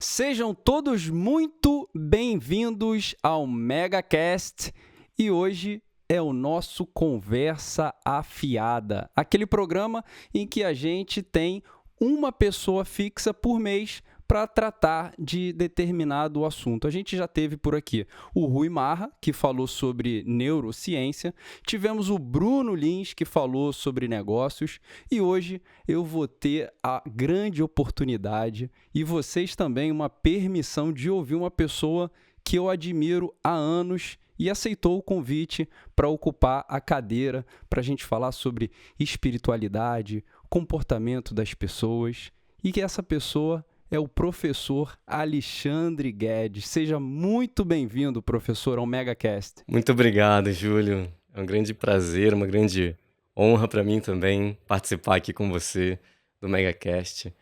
Sejam todos muito bem-vindos ao MegaCast e hoje é o nosso Conversa Afiada, aquele programa em que a gente tem uma pessoa fixa por mês para tratar de determinado assunto. A gente já teve por aqui o Rui Marra, que falou sobre neurociência, tivemos o Bruno Lins, que falou sobre negócios, e hoje eu vou ter a grande oportunidade e vocês também uma permissão de ouvir uma pessoa que eu admiro há anos e aceitou o convite para ocupar a cadeira para a gente falar sobre espiritualidade, comportamento das pessoas, e que essa pessoa é o professor Alexandre Guedes. Seja muito bem-vindo, professor, ao MegaCast. Muito obrigado, Júlio. É um grande prazer, uma grande honra para mim também participar aqui com você do MegaCast.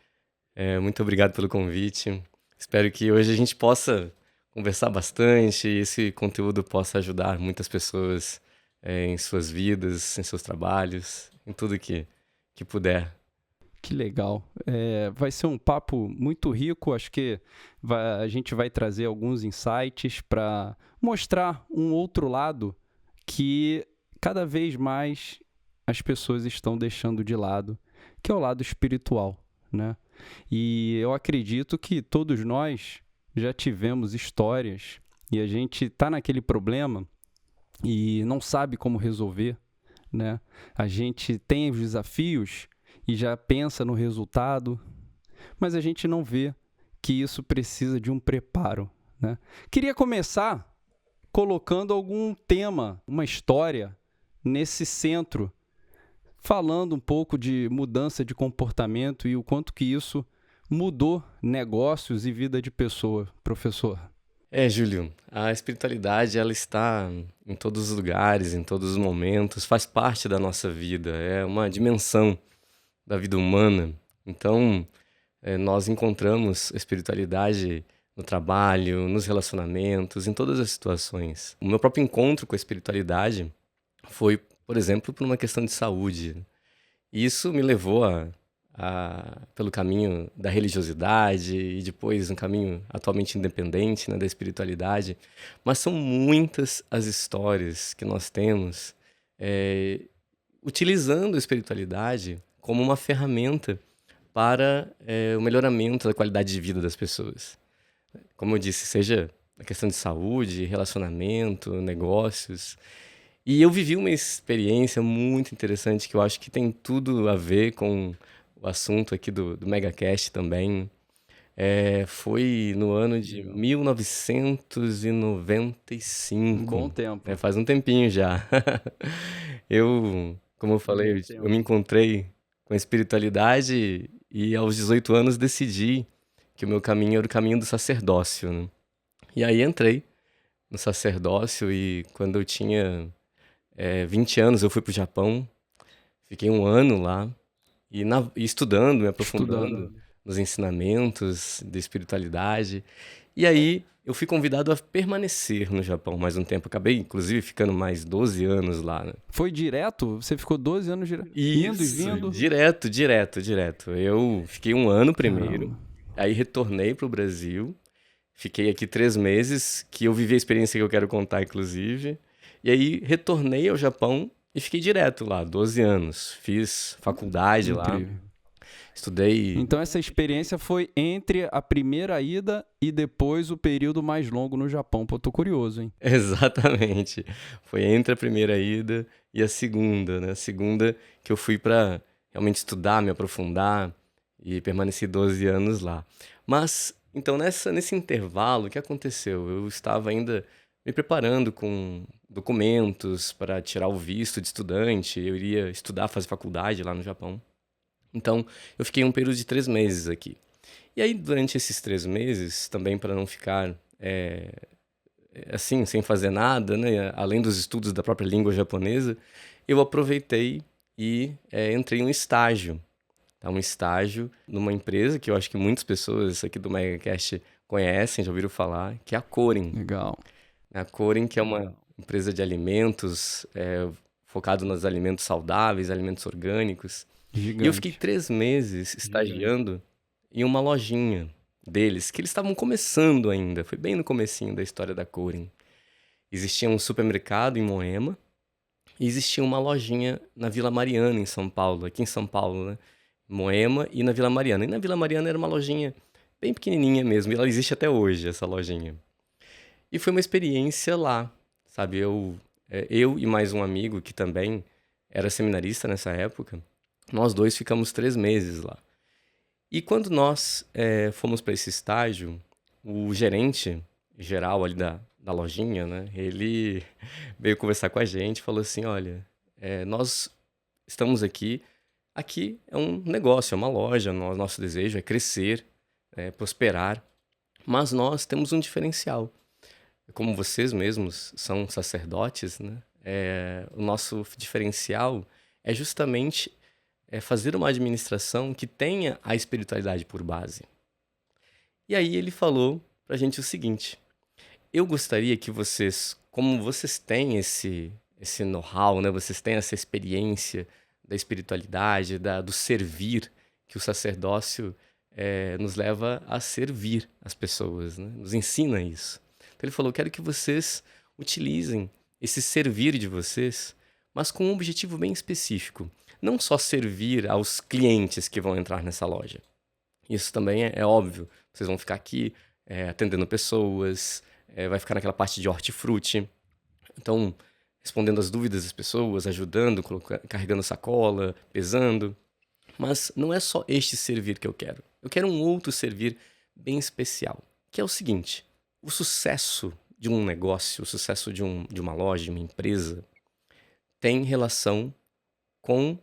Muito obrigado pelo convite. Espero que hoje a gente possa conversar bastante e esse conteúdo possa ajudar muitas pessoas em suas vidas, em seus trabalhos, em tudo que puder. Que legal. Vai ser um papo muito rico. Acho que a gente vai trazer alguns insights para mostrar um outro lado que cada vez mais as pessoas estão deixando de lado, que é o lado espiritual, né? E eu acredito que todos nós já tivemos histórias e a gente está naquele problema e não sabe como resolver, né? A gente tem os desafios e já pensa no resultado, mas a gente não vê que isso precisa de um preparo, né? Queria começar colocando algum tema, uma história nesse centro, falando um pouco de mudança de comportamento e o quanto que isso mudou negócios e vida de pessoa, professor. Júlio, a espiritualidade ela está em todos os lugares, em todos os momentos, faz parte da nossa vida, é uma dimensão da vida humana. Então, nós encontramos espiritualidade no trabalho, nos relacionamentos, em todas as situações. O meu próprio encontro com a espiritualidade foi, por exemplo, por uma questão de saúde. E isso me levou pelo caminho da religiosidade e depois um caminho atualmente independente, né, da espiritualidade. Mas são muitas as histórias que nós temos utilizando a espiritualidade como uma ferramenta para o melhoramento da qualidade de vida das pessoas. Como eu disse, seja a questão de saúde, relacionamento, negócios. E eu vivi uma experiência muito interessante que eu acho que tem tudo a ver com o assunto aqui do MegaCast também. Foi no ano de 1995. Um bom tempo. Faz um tempinho já. Como eu falei, eu me encontrei com a espiritualidade e aos 18 anos decidi que o meu caminho era o caminho do sacerdócio, né? E aí entrei no sacerdócio e quando eu tinha 20 anos eu fui para o Japão, fiquei um ano lá e estudando, me aprofundando nos ensinamentos de espiritualidade. E aí eu fui convidado a permanecer no Japão mais um tempo. Acabei, inclusive, ficando mais 12 anos lá, né? Foi direto? Você ficou 12 anos indo e vindo? Direto. Eu fiquei um ano primeiro, aí retornei para o Brasil, fiquei aqui 3 meses, que eu vivi a experiência que eu quero contar, inclusive. E aí retornei ao Japão e fiquei direto lá, 12 anos. Fiz faculdade lá. Estudei. Então essa experiência foi entre a primeira ida e depois o período mais longo no Japão. Pô, tô curioso, hein? Exatamente. Foi entre a primeira ida e a segunda, né? A segunda que eu fui para realmente estudar, me aprofundar e permaneci 12 anos lá. Mas, então, nesse intervalo, o que aconteceu? Eu estava ainda me preparando com documentos para tirar o visto de estudante. Eu iria estudar, fazer faculdade lá no Japão. Então, eu fiquei um período de 3 meses aqui. E aí, durante esses 3 meses, também para não ficar assim, sem fazer nada, né, além dos estudos da própria língua japonesa, eu aproveitei e entrei em um estágio. Tá? Um estágio numa empresa que eu acho que muitas pessoas aqui do MegaCast conhecem, já ouviram falar, que é a Korin. Legal. A Korin, que é uma empresa de alimentos, focado nos alimentos saudáveis, alimentos orgânicos. Gigante. E eu fiquei 3 meses estagiando em uma lojinha deles, que eles estavam começando ainda, foi bem no comecinho da história da Corin. Existia um supermercado em Moema e existia uma lojinha na Vila Mariana, em São Paulo, aqui em São Paulo, né? Moema e na Vila Mariana. E na Vila Mariana era uma lojinha bem pequenininha mesmo, e ela existe até hoje, essa lojinha. E foi uma experiência lá, sabe? Eu e mais um amigo que também era seminarista nessa época, nós dois ficamos 3 meses lá. E quando nós fomos para esse estágio, o gerente geral ali da lojinha, né? Ele veio conversar com a gente, falou assim, olha, nós estamos aqui é um negócio, é uma loja, nosso desejo é crescer, prosperar, mas nós temos um diferencial. Como vocês mesmos são sacerdotes, né? O nosso diferencial é justamente fazer uma administração que tenha a espiritualidade por base. E aí ele falou pra gente o seguinte, eu gostaria que vocês, como vocês têm esse know-how, né? Vocês têm essa experiência da espiritualidade, do servir, que o sacerdócio nos leva a servir as pessoas, né? Nos ensina isso. Então ele falou, quero que vocês utilizem esse servir de vocês, mas com um objetivo bem específico. Não só servir aos clientes que vão entrar nessa loja. Isso também é óbvio. Vocês vão ficar aqui atendendo pessoas, vai ficar naquela parte de hortifruti. Então, respondendo as dúvidas das pessoas, ajudando, carregando sacola, pesando. Mas não é só este servir que eu quero. Eu quero um outro servir bem especial, que é o seguinte. O sucesso de um negócio, o sucesso de uma loja, de uma empresa, tem relação com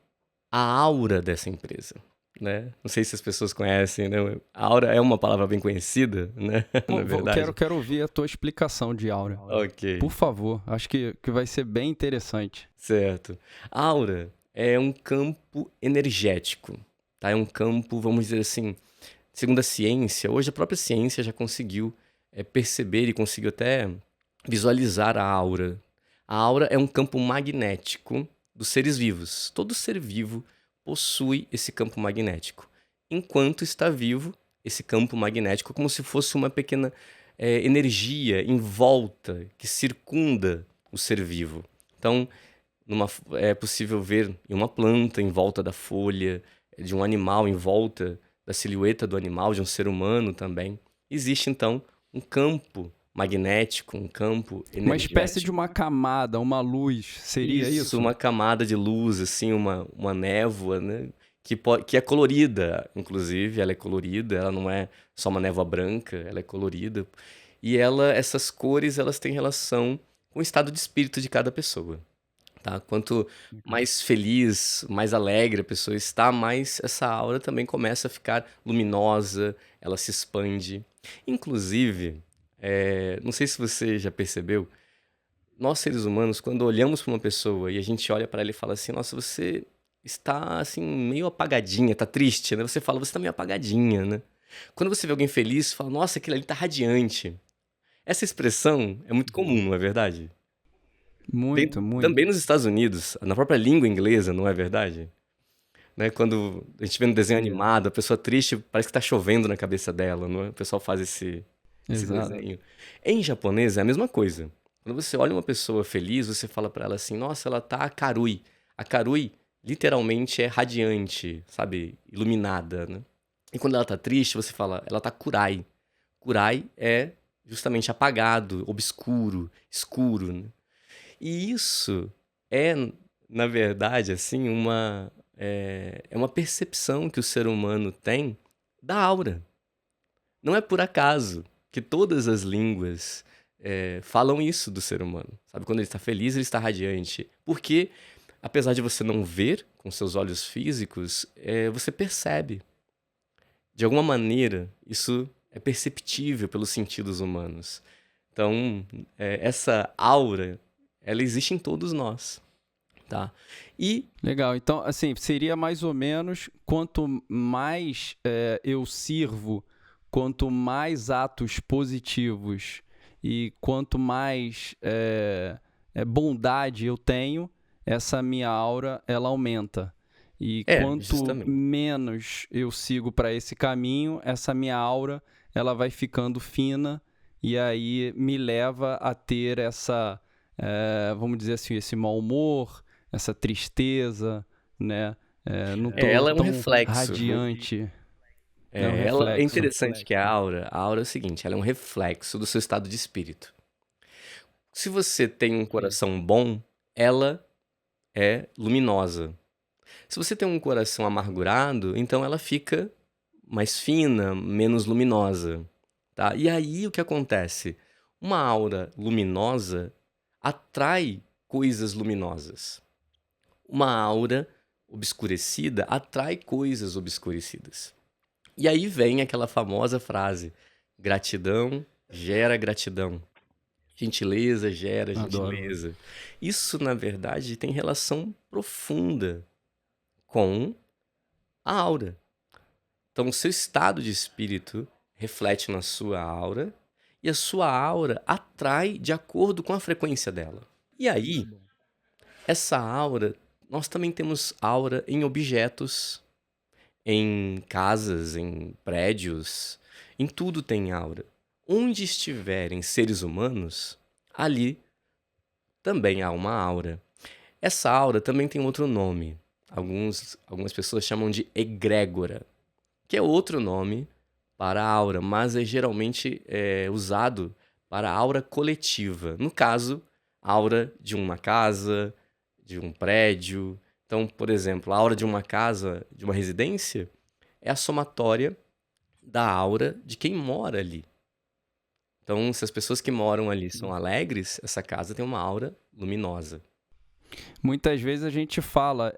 a aura dessa empresa, né? Não sei se as pessoas conhecem, né? A aura é uma palavra bem conhecida, né? Na verdade. Quero ouvir a tua explicação de aura. Ok. Por favor, acho que vai ser bem interessante. Certo. Aura é um campo energético, tá? É um campo, vamos dizer assim, segundo a ciência, hoje a própria ciência já conseguiu perceber e conseguiu até visualizar a aura. A aura é um campo magnético dos seres vivos. Todo ser vivo possui esse campo magnético. Enquanto está vivo, esse campo magnético é como se fosse uma pequena energia em volta que circunda o ser vivo. Então, é possível ver em uma planta em volta da folha, de um animal em volta da silhueta do animal, de um ser humano também. Existe, então, um campo magnético, um campo energético. Uma espécie de uma camada, uma luz, seria isso? Uma camada de luz, assim, uma névoa, né? Que é colorida, inclusive, ela é colorida, ela não é só uma névoa branca, ela é colorida. E essas cores, elas têm relação com o estado de espírito de cada pessoa, tá? Quanto mais feliz, mais alegre a pessoa está, mais essa aura também começa a ficar luminosa, ela se expande. Inclusive, não sei se você já percebeu, nós seres humanos, quando olhamos para uma pessoa e a gente olha para ela e fala assim, nossa, você está assim meio apagadinha, tá triste, né? Você fala, você está meio apagadinha, né? Quando você vê alguém feliz, você fala, nossa, aquilo ali tá radiante. Essa expressão é muito comum, não é verdade? Muito, muito. Também nos Estados Unidos, na própria língua inglesa, não é verdade? Né? Quando a gente vê no desenho animado, a pessoa triste parece que tá chovendo na cabeça dela, não é? O pessoal faz esse desenho. Em japonês é a mesma coisa. Quando você olha uma pessoa feliz, você fala pra ela assim, nossa, ela tá karui. A karui, literalmente, é radiante, sabe? Iluminada, né? E quando ela tá triste, você fala, ela tá kurai. Kurai é justamente apagado, obscuro, escuro, né? E isso é, na verdade, assim, é uma percepção que o ser humano tem da aura. Não é por acaso que todas as línguas falam isso do ser humano. Sabe? Quando ele está feliz, ele está radiante. Porque, apesar de você não ver com seus olhos físicos, você percebe. De alguma maneira, isso é perceptível pelos sentidos humanos. Então, essa aura, ela existe em todos nós, tá? E... Legal, então, assim, seria mais ou menos, quanto mais eu sirvo, quanto mais atos positivos e quanto mais bondade eu tenho, essa minha aura, ela aumenta. E quanto justamente. menos eu sigo para esse caminho, essa minha aura, ela vai ficando fina e aí me leva a ter essa, vamos dizer assim, esse mau humor, essa tristeza, né? Não tô Ela é um tão reflexo. radiante. É um Ela é reflexo. interessante que a aura é o seguinte, ela é um reflexo do seu estado de espírito. Se você tem um coração bom, ela é luminosa. Se você tem um coração amargurado, então ela fica mais fina, menos luminosa, tá? E aí o que acontece? Uma aura luminosa atrai coisas luminosas. Uma aura obscurecida atrai coisas obscurecidas. E aí vem aquela famosa frase: gratidão gera gratidão. Gentileza gera Adoro. gentileza. Isso, na verdade, tem relação profunda com a aura. Então, o seu estado de espírito reflete na sua aura e a sua aura atrai de acordo com a frequência dela. E aí, essa aura, nós também temos aura em objetos, em casas, em prédios, em tudo tem aura. Onde estiverem seres humanos, ali também há uma aura. Essa aura também tem outro nome. Algumas pessoas chamam de egrégora, que é outro nome para a aura, mas é geralmente usado para a aura coletiva. No caso, a aura de uma casa, de um prédio. Então, por exemplo, a aura de uma casa, de uma residência, é a somatória da aura de quem mora ali. Então, se as pessoas que moram ali são alegres, essa casa tem uma aura luminosa. Muitas vezes a gente fala,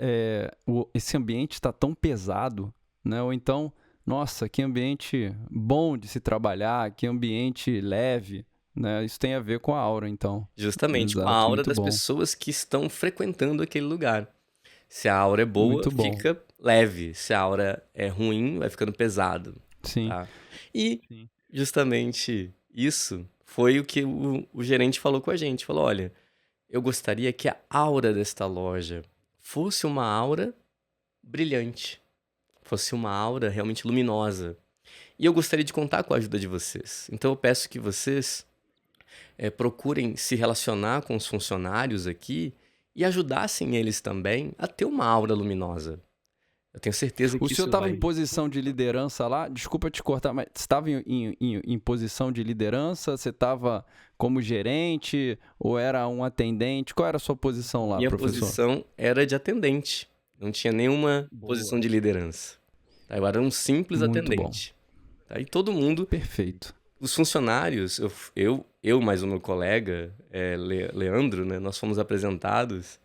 esse ambiente está tão pesado, né? Ou então, nossa, que ambiente bom de se trabalhar, que ambiente leve, né? Isso tem a ver com a aura, então. Justamente, com a Exato, aura muito das bom. pessoas que estão frequentando aquele lugar. Se a aura é boa, Muito bom. fica leve. Se a aura é ruim, vai ficando pesado. Sim. Tá? E justamente isso foi o que o gerente falou com a gente. Falou, olha, eu gostaria que a aura desta loja fosse uma aura brilhante. Fosse uma aura realmente luminosa. E eu gostaria de contar com a ajuda de vocês. Então eu peço que vocês procurem se relacionar com os funcionários aqui e ajudassem eles também a ter uma aura luminosa. Eu tenho certeza que O senhor isso estava vai... em posição de liderança lá? Desculpa te cortar, mas você estava em posição de liderança? Você estava como gerente ou era um atendente? Qual era a sua posição lá, Minha professor? posição era de atendente. Não tinha nenhuma posição de liderança. Tá? Eu era um simples Muito atendente. Tá? E todo mundo, Perfeito. os funcionários, eu mais o meu colega, Leandro, né, nós fomos apresentados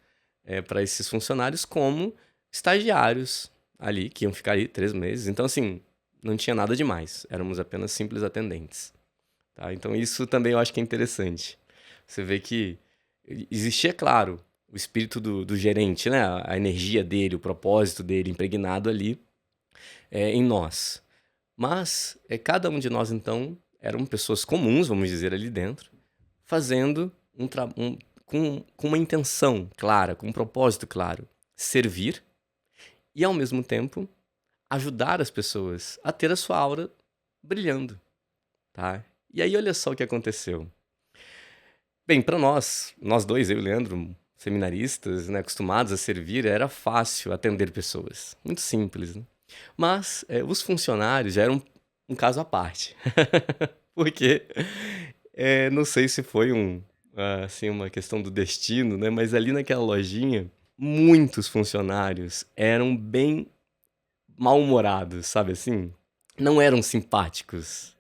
para esses funcionários como estagiários ali, que iam ficar ali 3 meses. Então, assim, não tinha nada demais. Éramos apenas simples atendentes. Tá? Então, isso também eu acho que é interessante. Você vê que existia, claro, o espírito do gerente, né? A energia dele, o propósito dele impregnado ali em nós. Mas cada um de nós, então, eram pessoas comuns, vamos dizer, ali dentro, fazendo com uma intenção clara, com um propósito claro. Servir e, ao mesmo tempo, ajudar as pessoas a ter a sua aura brilhando. Tá? E aí, olha só o que aconteceu. Bem, para nós dois, eu e o Leandro, seminaristas, né, acostumados a servir, era fácil atender pessoas. Muito simples, né? Mas os funcionários já eram um caso à parte. Porque, não sei se foi assim, uma questão do destino, né? Mas ali naquela lojinha, muitos funcionários eram bem mal-humorados, sabe assim? Não eram simpáticos.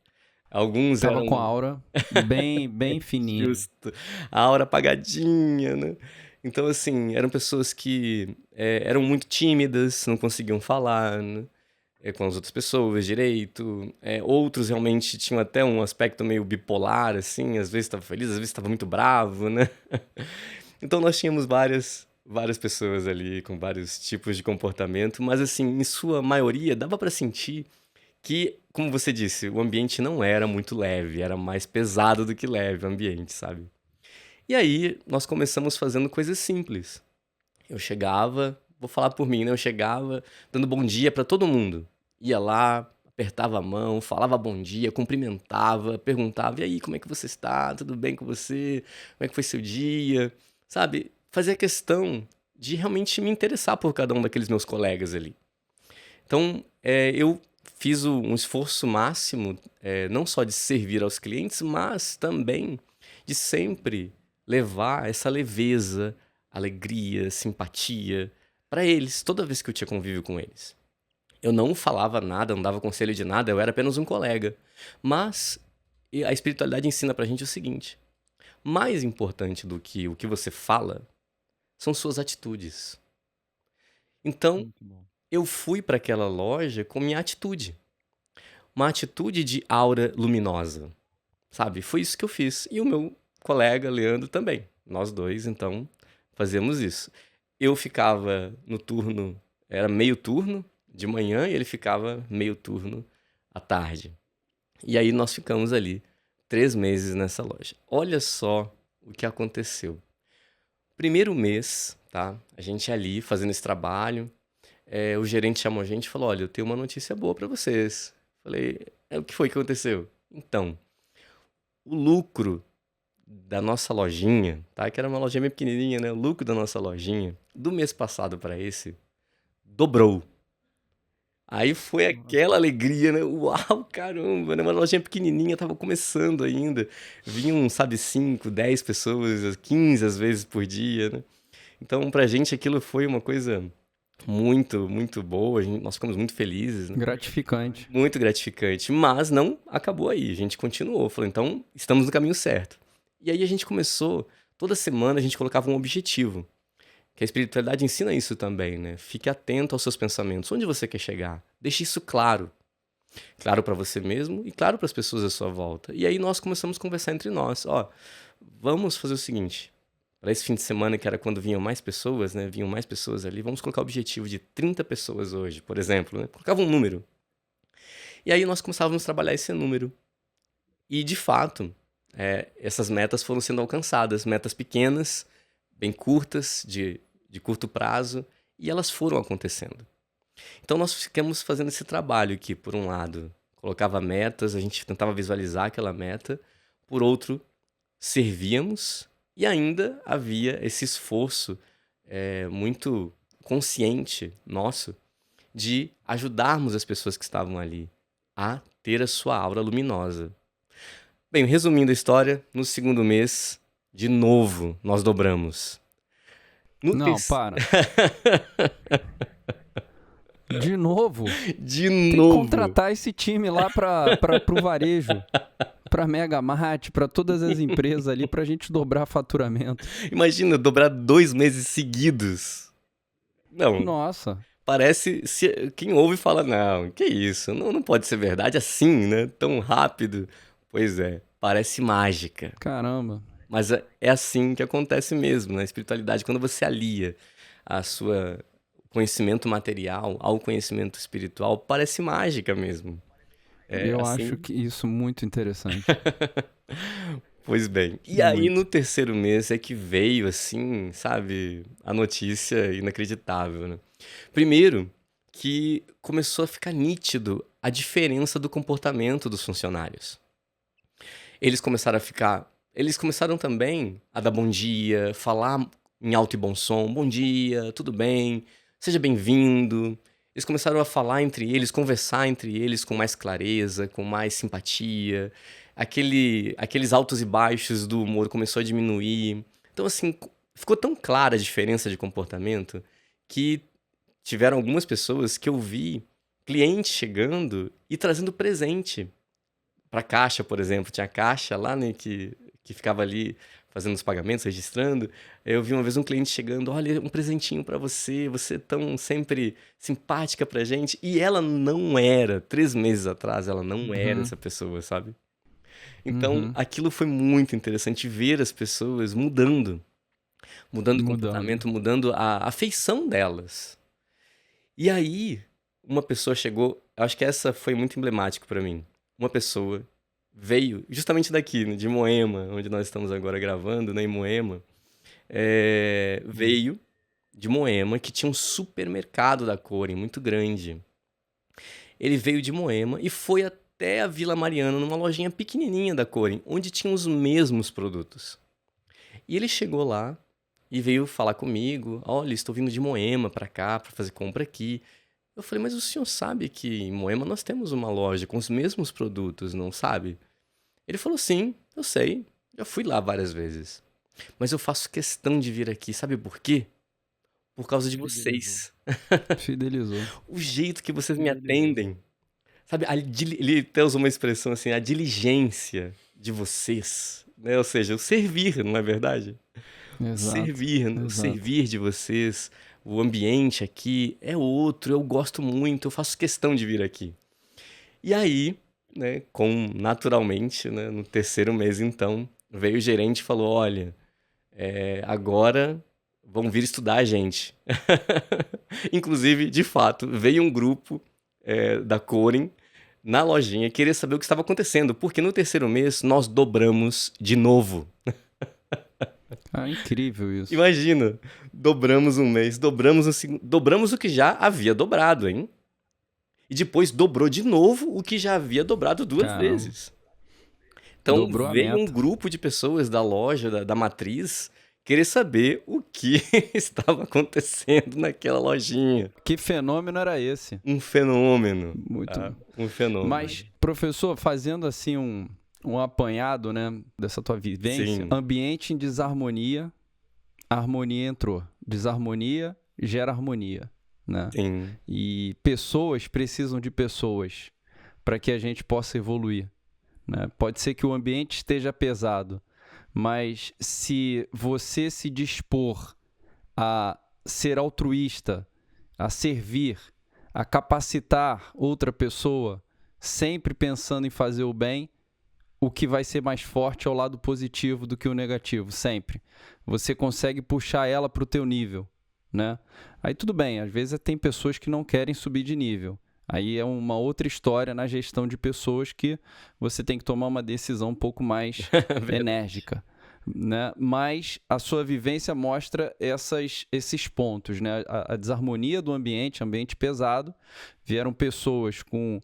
Alguns Tava eram... com a aura bem fininha. Justo. A aura apagadinha, né? Então, assim, eram pessoas que eram muito tímidas, não conseguiam falar, né, com as outras pessoas direito. Outros realmente tinham até um aspecto meio bipolar, assim, às vezes estava feliz, às vezes estava muito bravo, né? Então, nós tínhamos várias pessoas ali com vários tipos de comportamento, mas, assim, em sua maioria, dava para sentir que, como você disse, o ambiente não era muito leve, era mais pesado do que leve o ambiente, sabe? E aí, nós começamos fazendo coisas simples. Eu chegava, vou falar por mim, né? Eu chegava dando bom dia para todo mundo. Ia lá, apertava a mão, falava bom dia, cumprimentava, perguntava: e aí, como é que você está? Tudo bem com você? Como é que foi seu dia? Sabe? Fazia questão de realmente me interessar por cada um daqueles meus colegas ali. Então, eu fiz um esforço máximo, não só de servir aos clientes, mas também de sempre levar essa leveza, alegria, simpatia para eles, toda vez que eu tinha convívio com eles. Eu não falava nada, não dava conselho de nada, eu era apenas um colega. Mas a espiritualidade ensina pra gente o seguinte: mais importante do que o que você fala são suas atitudes. Então, Muito bom. eu fui para aquela loja com minha atitude. Uma atitude de aura luminosa, sabe? Foi isso que eu fiz. E o meu colega, Leandro, também. Nós dois, então, fazemos isso. Eu ficava no turno, era meio turno de manhã e ele ficava meio turno à tarde. E aí nós ficamos ali 3 meses nessa loja. Olha só o que aconteceu. Primeiro mês, tá? A gente ali fazendo esse trabalho, o gerente chamou a gente e falou: olha, eu tenho uma notícia boa para vocês. Falei: o que foi que aconteceu? Então, o lucro da nossa lojinha, tá? Que era uma lojinha bem pequenininha, né? O lucro da nossa lojinha, do mês passado para esse, dobrou. Aí foi aquela alegria, né? Uau, caramba, né? Uma lojinha pequenininha, tava começando ainda. Vinham, sabe, 5, 10 pessoas, 15 às vezes por dia, né? Então, pra gente aquilo foi uma coisa muito, muito boa. Nós ficamos muito felizes, né? Gratificante. Muito gratificante. Mas não acabou aí, a gente continuou. Falou, então, estamos no caminho certo. E aí a gente começou, toda semana a gente colocava um objetivo. Que a espiritualidade ensina isso também, né? Fique atento aos seus pensamentos. Onde você quer chegar? Deixe isso claro. Claro para você mesmo e claro para as pessoas à sua volta. E aí nós começamos a conversar entre nós. Ó, vamos fazer o seguinte. Para esse fim de semana, que era quando vinham mais pessoas, né? Vinham mais pessoas ali. Vamos colocar o objetivo de 30 pessoas hoje, por exemplo, né? Colocava um número. E aí nós começávamos a trabalhar esse número. E, de fato, essas metas foram sendo alcançadas. Metas pequenas, bem curtas, de curto prazo, e elas foram acontecendo. Então nós ficamos fazendo esse trabalho que, por um lado, colocava metas, a gente tentava visualizar aquela meta, por outro, servíamos e ainda havia esse esforço muito consciente nosso de ajudarmos as pessoas que estavam ali a ter a sua aura luminosa. Bem, resumindo a história, no segundo mês, de novo, nós dobramos. No Não, terceiro... para. De novo? De Tem que novo. contratar esse time lá pro varejo, pra Mega Mart, pra todas as empresas ali, pra gente dobrar faturamento. Imagina, dobrar 2 meses seguidos. Não, Nossa, parece... Quem ouve fala, não, que isso? Não pode ser verdade assim, né? Tão rápido. Pois é, parece mágica. caramba. Mas é assim que acontece mesmo na espiritualidade. Quando você alia a sua conhecimento material ao conhecimento espiritual, parece mágica mesmo. É Eu assim. acho que isso muito interessante. Pois bem. E aí, no Muito. terceiro mês é que veio, assim, sabe, a notícia inacreditável, né? Primeiro, que começou a ficar nítido a diferença do comportamento dos funcionários. Eles começaram também a dar bom dia, falar em alto e bom som, bom dia, tudo bem, seja bem-vindo. Eles começaram a falar entre eles, conversar entre eles com mais clareza, com mais simpatia. Aqueles altos e baixos do humor começou a diminuir. Então, assim, ficou tão clara a diferença de comportamento que tiveram algumas pessoas que eu vi clientes chegando e trazendo presente para caixa, por exemplo. Tinha caixa lá, né, que ficava ali fazendo os pagamentos, registrando. Eu vi uma vez um cliente chegando, olha, um presentinho para você, você é tão sempre simpática pra gente. E ela não era, 3 meses atrás, ela não era Uhum, essa pessoa, sabe? Então, uhum. aquilo foi muito interessante ver as pessoas mudando o Mudando. comportamento, mudando a feição delas. E aí, uma pessoa chegou, acho que essa foi muito emblemático pra mim. Uma pessoa veio justamente daqui, né, de Moema, onde nós estamos agora gravando, né, em Moema. Veio de Moema, que tinha um supermercado da Corem muito grande. Ele veio de Moema e foi até a Vila Mariana, numa lojinha pequenininha da Corin, onde tinha os mesmos produtos. E ele chegou lá e veio falar comigo: olha, estou vindo de Moema para cá, para fazer compra aqui. Eu falei: mas o senhor sabe que em Moema nós temos uma loja com os mesmos produtos, não sabe? Ele falou: sim, eu sei, já fui lá várias vezes. Mas eu faço questão de vir aqui, sabe por quê? Por causa de vocês. Fidelizou. O jeito que vocês me atendem. Sabe, ele até usou uma expressão assim: a diligência de vocês, né? Ou seja, o servir, não é verdade? Exato. O servir de vocês, o ambiente aqui é outro, eu gosto muito, eu faço questão de vir aqui. E aí, né, naturalmente, né, no terceiro mês então, veio o gerente e falou: olha, agora vão vir estudar a gente. Inclusive, de fato, veio um grupo da Corin na lojinha, queria saber o que estava acontecendo, porque no terceiro mês nós dobramos de novo. Incrível isso. Imagina, dobramos um mês, dobramos um segundo, dobramos o que já havia dobrado, hein? E depois dobrou de novo o que já havia dobrado duas vezes. Então veio um grupo de pessoas da loja, da matriz, querer saber o que estava acontecendo naquela lojinha. Que fenômeno era esse? Um fenômeno. Muito. Um fenômeno. Mas, professor, fazendo assim um apanhado, né, dessa tua vivência, ambiente em desarmonia, harmonia entrou. Desarmonia gera harmonia, né? Sim. E pessoas precisam de pessoas para que a gente possa evoluir, né? Pode ser que o ambiente esteja pesado, mas se você se dispor a ser altruísta, a servir, a capacitar outra pessoa, sempre pensando em fazer o bem, o que vai ser mais forte é o lado positivo do que o negativo, sempre. Você consegue puxar ela para o teu nível, né? Aí tudo bem, às vezes tem pessoas que não querem subir de nível. Aí é uma outra história na gestão de pessoas que você tem que tomar uma decisão um pouco mais enérgica, né? Mas a sua vivência mostra esses pontos, né? A desarmonia do ambiente pesado, vieram pessoas com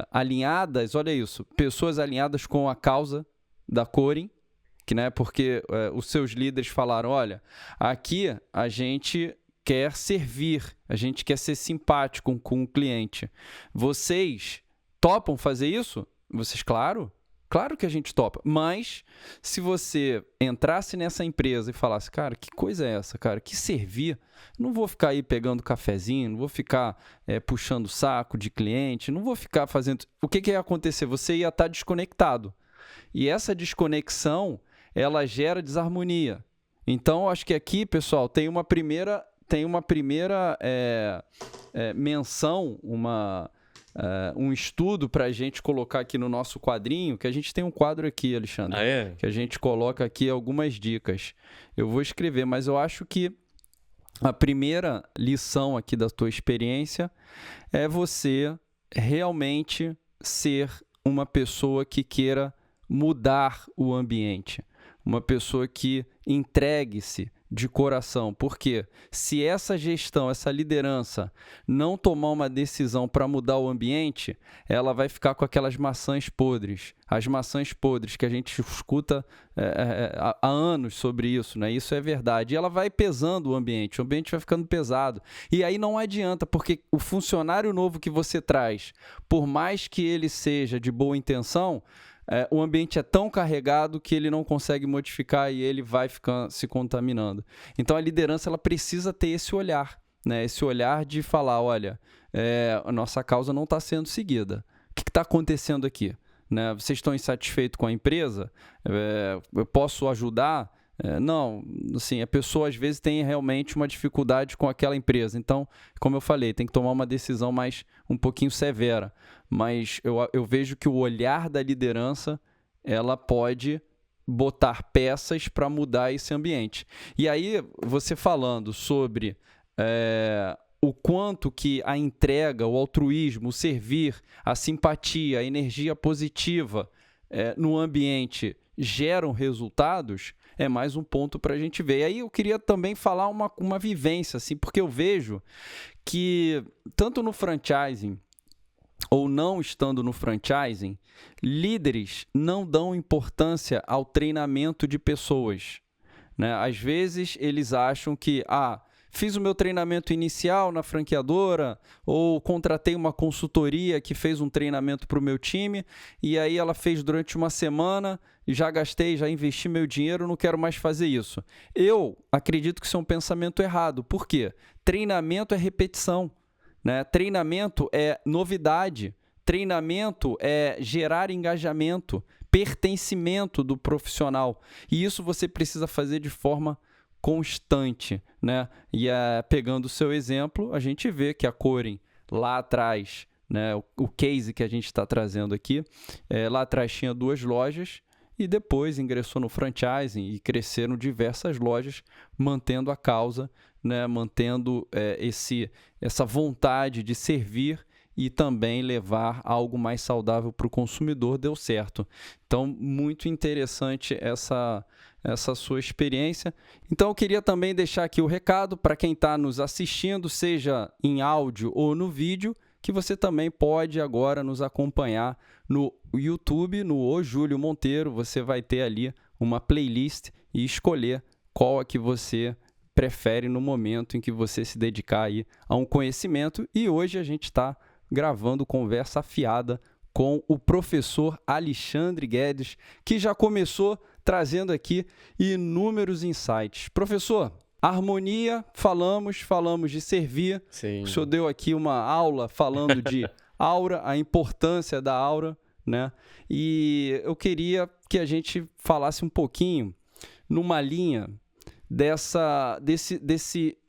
alinhadas, olha isso, pessoas alinhadas com a causa da Corin, que, né, porque os seus líderes falaram: olha, aqui a gente quer servir, a gente quer ser simpático com o cliente. Vocês topam fazer isso? Vocês, claro que a gente topa, mas se você entrasse nessa empresa e falasse: cara, que coisa é essa, cara? Que servir? Não vou ficar aí pegando cafezinho, não vou ficar puxando saco de cliente, não vou ficar fazendo... O que ia acontecer? Você ia estar desconectado. E essa desconexão, ela gera desarmonia. Então, acho que aqui, pessoal, tem uma primeira menção, um estudo para a gente colocar aqui no nosso quadrinho, que a gente tem um quadro aqui, Alexandre, que a gente coloca aqui algumas dicas. Eu vou escrever, mas eu acho que a primeira lição aqui da tua experiência é você realmente ser uma pessoa que queira mudar o ambiente, uma pessoa que entregue-se de coração, porque se essa gestão, essa liderança não tomar uma decisão para mudar o ambiente, ela vai ficar com aquelas maçãs podres, as maçãs podres que a gente escuta há anos sobre isso, né? Isso é verdade, e ela vai pesando o ambiente vai ficando pesado, e aí não adianta, porque o funcionário novo que você traz, por mais que ele seja de boa intenção, o ambiente é tão carregado que ele não consegue modificar e ele vai ficar se contaminando. Então a liderança ela precisa ter esse olhar, né? Esse olhar de falar: olha, a nossa causa não está sendo seguida. O que está acontecendo aqui? Né? Vocês estão insatisfeitos com a empresa? Eu posso ajudar? Não, assim, a pessoa às vezes tem realmente uma dificuldade com aquela empresa. Então, como eu falei, tem que tomar uma decisão um pouquinho severa. Mas eu vejo que o olhar da liderança, ela pode botar peças para mudar esse ambiente. E aí, você falando sobre o quanto que a entrega, o altruísmo, o servir, a simpatia, a energia positiva no ambiente geram resultados, é mais um ponto para a gente ver. E aí eu queria também falar uma vivência, assim, porque eu vejo que tanto no franchising ou não estando no franchising, líderes não dão importância ao treinamento de pessoas, né? Às vezes eles acham que, fiz o meu treinamento inicial na franqueadora ou contratei uma consultoria que fez um treinamento para o meu time e aí ela fez durante uma semana e já gastei, já investi meu dinheiro, não quero mais fazer isso. Eu acredito que isso é um pensamento errado. Por quê? Treinamento é repetição, né? Treinamento é novidade. Treinamento é gerar engajamento, pertencimento do profissional. E isso você precisa fazer de forma constante, né? E pegando o seu exemplo, a gente vê que a Corin lá atrás, né, o case que a gente está trazendo aqui, lá atrás tinha 2 lojas e depois ingressou no franchising e cresceram diversas lojas, mantendo a causa, né, mantendo essa vontade de servir e também levar algo mais saudável para o consumidor. Deu certo. Então, muito interessante essa sua experiência. Então, eu queria também deixar aqui o recado para quem está nos assistindo, seja em áudio ou no vídeo, que você também pode agora nos acompanhar no YouTube, no O Júlio Monteiro. Você vai ter ali uma playlist e escolher qual é que você prefere no momento em que você se dedicar aí a um conhecimento. E hoje a gente está gravando conversa afiada com o professor Alexandre Guedes, que já começou trazendo aqui inúmeros insights. Professor, harmonia, falamos de servir. Sim. O senhor deu aqui uma aula falando de aura, a importância da aura, né? E eu queria que a gente falasse um pouquinho numa linha dessa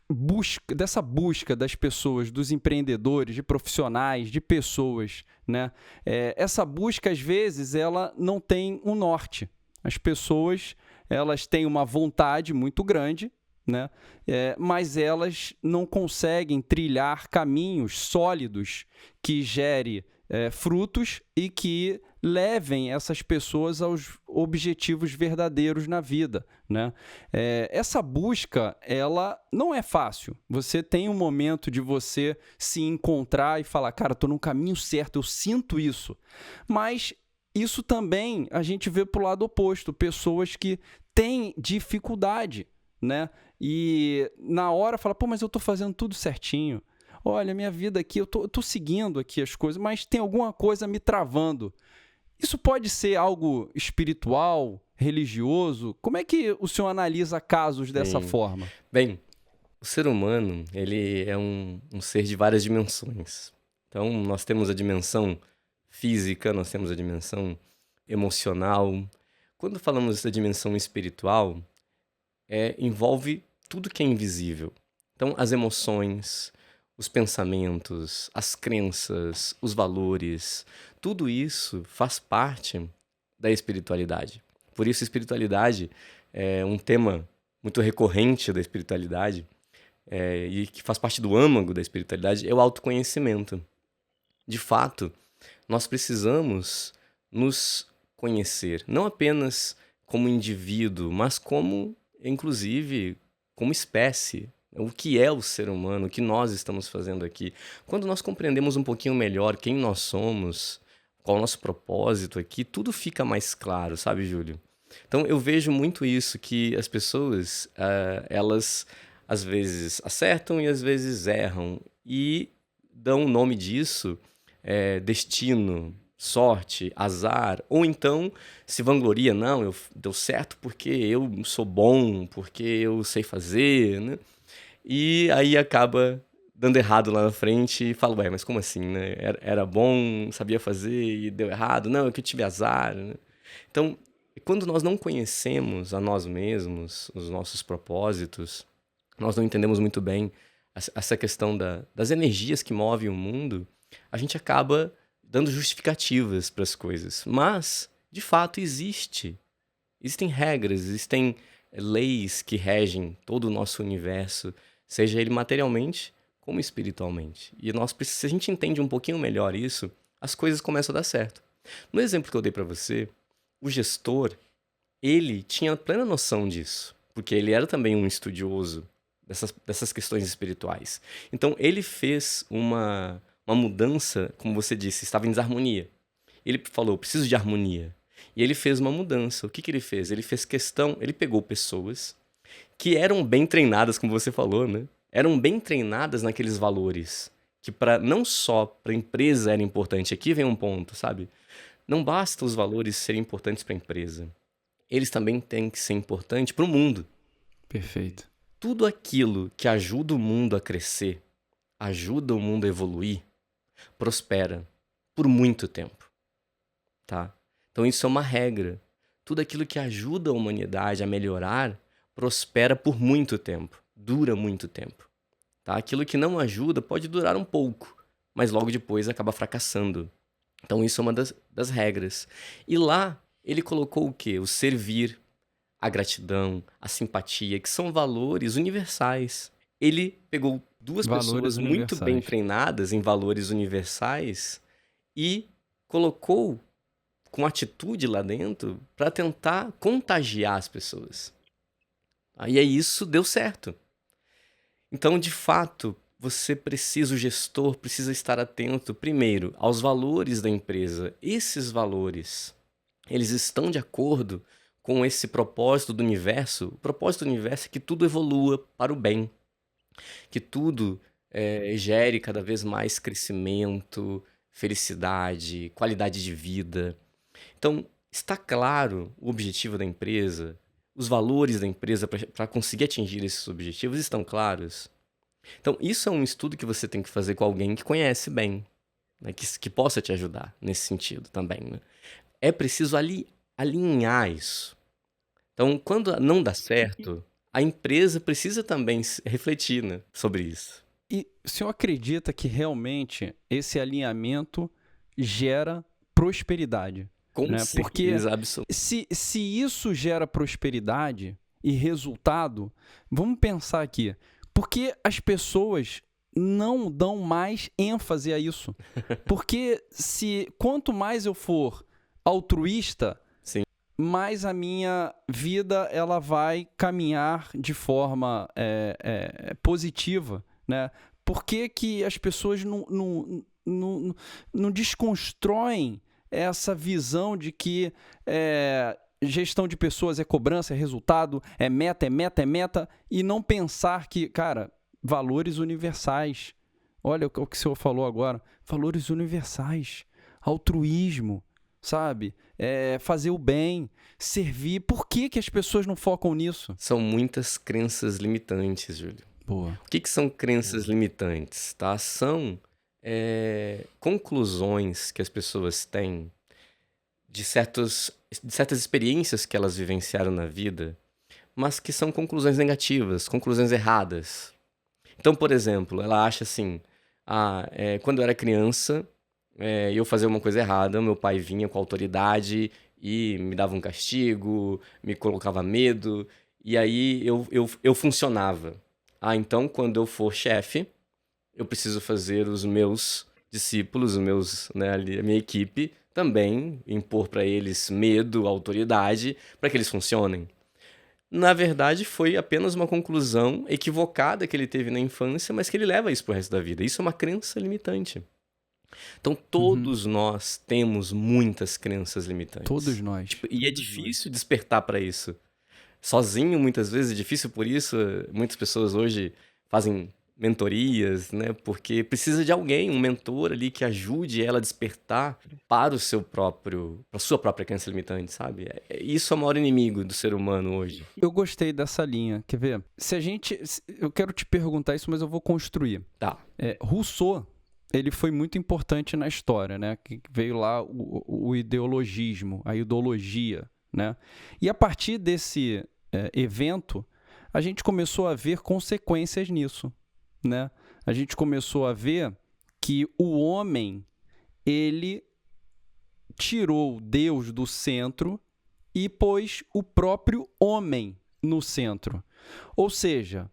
busca das pessoas, dos empreendedores, de profissionais, de pessoas, né? Essa busca, às vezes, ela não tem um norte. As pessoas, elas têm uma vontade muito grande, né? Mas elas não conseguem trilhar caminhos sólidos que gerem frutos e que levem essas pessoas aos objetivos verdadeiros na vida, né? Essa busca, ela não é fácil. Você tem um momento de você se encontrar e falar, cara, estou no caminho certo, eu sinto isso. Mas isso também a gente vê para o lado oposto, pessoas que têm dificuldade, né? E na hora fala, mas eu estou fazendo tudo certinho. Olha, minha vida aqui, eu tô seguindo aqui as coisas, mas tem alguma coisa me travando. Isso pode ser algo espiritual, religioso? Como é que o senhor analisa casos dessa forma? Bem, o ser humano, ele é um ser de várias dimensões. Então, nós temos a dimensão física, nós temos a dimensão emocional. Quando falamos da dimensão espiritual, envolve tudo que é invisível. Então, as emoções, os pensamentos, as crenças, os valores, tudo isso faz parte da espiritualidade. Por isso, a espiritualidade é um tema muito recorrente da espiritualidade e que faz parte do âmago da espiritualidade, é o autoconhecimento. De fato, nós precisamos nos conhecer, não apenas como indivíduo, mas como, inclusive, como espécie. O que é o ser humano, o que nós estamos fazendo aqui. Quando nós compreendemos um pouquinho melhor quem nós somos, qual é o nosso propósito aqui, tudo fica mais claro, sabe, Júlio? Então, eu vejo muito isso, que as pessoas, elas às vezes acertam e às vezes erram. E dão o nome disso, destino, sorte, azar, ou então se vangloria, não, deu certo porque eu sou bom, porque eu sei fazer, né? E aí acaba dando errado lá na frente e fala, mas como assim, né? Era bom, sabia fazer e deu errado. Não, é que eu tive azar, né? Então, quando nós não conhecemos a nós mesmos, os nossos propósitos, nós não entendemos muito bem essa questão das energias que movem o mundo, a gente acaba dando justificativas para as coisas. Mas, de fato, existem regras, existem leis que regem todo o nosso universo, seja ele materialmente como espiritualmente. E se a gente entende um pouquinho melhor isso, as coisas começam a dar certo. No exemplo que eu dei para você, o gestor, ele tinha plena noção disso, porque ele era também um estudioso dessas questões espirituais. Então, ele fez uma uma mudança, como você disse, estava em desarmonia. Ele falou, preciso de harmonia. E ele fez uma mudança. O que ele fez? Ele fez questão, ele pegou pessoas que eram bem treinadas, como você falou, né? Eram bem treinadas naqueles valores, que não só para a empresa era importante. Aqui vem um ponto, sabe? Não basta os valores serem importantes para a empresa. Eles também têm que ser importantes para o mundo. Perfeito. Tudo aquilo que ajuda o mundo a crescer, ajuda o mundo a evoluir, prospera por muito tempo, tá? Então isso é uma regra. Tudo aquilo que ajuda a humanidade a melhorar, prospera por muito tempo, dura muito tempo, tá? Aquilo que não ajuda pode durar um pouco, mas logo depois acaba fracassando. Então isso é uma das regras. E lá ele colocou o quê? O servir, a gratidão, a simpatia, que são valores universais. Ele pegou duas pessoas muito bem treinadas em valores universais e colocou com atitude lá dentro para tentar contagiar as pessoas. E aí isso deu certo. Então, de fato, o gestor precisa estar atento, primeiro, aos valores da empresa. Esses valores, eles estão de acordo com esse propósito do universo. O propósito do universo é que tudo evolua para o bem, que tudo gere cada vez mais crescimento, felicidade, qualidade de vida. Então, está claro o objetivo da empresa, os valores da empresa para conseguir atingir esses objetivos estão claros. Então, isso é um estudo que você tem que fazer com alguém que conhece bem, né, que possa te ajudar nesse sentido também. Né? É preciso alinhar isso. Então, quando não dá certo, a empresa precisa também refletir, né, sobre isso. E o senhor acredita que realmente esse alinhamento gera prosperidade? Com né? Porque certeza absoluta. se isso gera prosperidade e resultado, vamos pensar aqui, por que as pessoas não dão mais ênfase a isso? Porque quanto mais eu for altruísta, Sim. mais a minha vida ela vai caminhar de forma positiva, né? Por que as pessoas não desconstroem essa visão de que gestão de pessoas é cobrança, é resultado, é meta, e não pensar que, cara, valores universais. Olha o que o senhor falou agora. Valores universais. Altruísmo, sabe? Fazer o bem, servir. Por que as pessoas não focam nisso? São muitas crenças limitantes, Júlio. Boa. O que são crenças limitantes? Tá? São conclusões que as pessoas têm de certas experiências que elas vivenciaram na vida, mas que são conclusões negativas, conclusões erradas. Então, por exemplo, ela acha assim, quando eu era criança, eu fazia uma coisa errada, meu pai vinha com autoridade e me dava um castigo, me colocava medo, e aí eu funcionava. Então, quando eu for chefe, eu preciso fazer os meus discípulos, a minha equipe, também impor para eles medo, autoridade, para que eles funcionem. Na verdade, foi apenas uma conclusão equivocada que ele teve na infância, mas que ele leva isso pro resto da vida. Isso é uma crença limitante. Então, todos nós temos muitas crenças limitantes. Todos nós. E é difícil despertar para isso. Sozinho, muitas vezes, é difícil, por isso muitas pessoas hoje fazem mentorias, né? Porque precisa de alguém, um mentor ali que ajude ela a despertar para a sua própria crença limitante, sabe? Isso é o maior inimigo do ser humano hoje. Eu gostei dessa linha. Quer ver? Eu quero te perguntar isso, mas eu vou construir. Tá. Rousseau, ele foi muito importante na história, né? Que veio lá o ideologismo, a ideologia, né? E a partir desse evento, a gente começou a ver consequências nisso, né? A gente começou a ver que o homem, ele tirou Deus do centro e pôs o próprio homem no centro. Ou seja,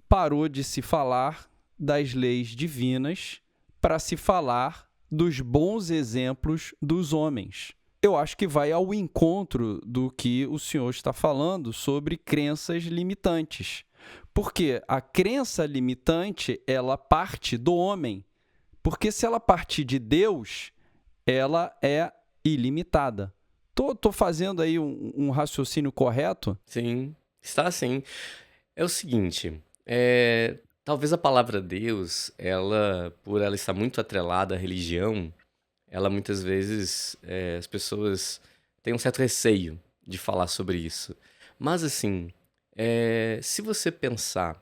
parou de se falar das leis divinas para se falar dos bons exemplos dos homens. Eu acho que vai ao encontro do que o senhor está falando sobre crenças limitantes. Porque a crença limitante, ela parte do homem Porque se ela partir de Deus, ela é ilimitada. Tô fazendo aí um raciocínio correto? Sim, está assim. É o seguinte, talvez a palavra Deus, por ela estar muito atrelada à religião, ela muitas vezes, as pessoas têm um certo receio de falar sobre isso. Mas assim, se você pensar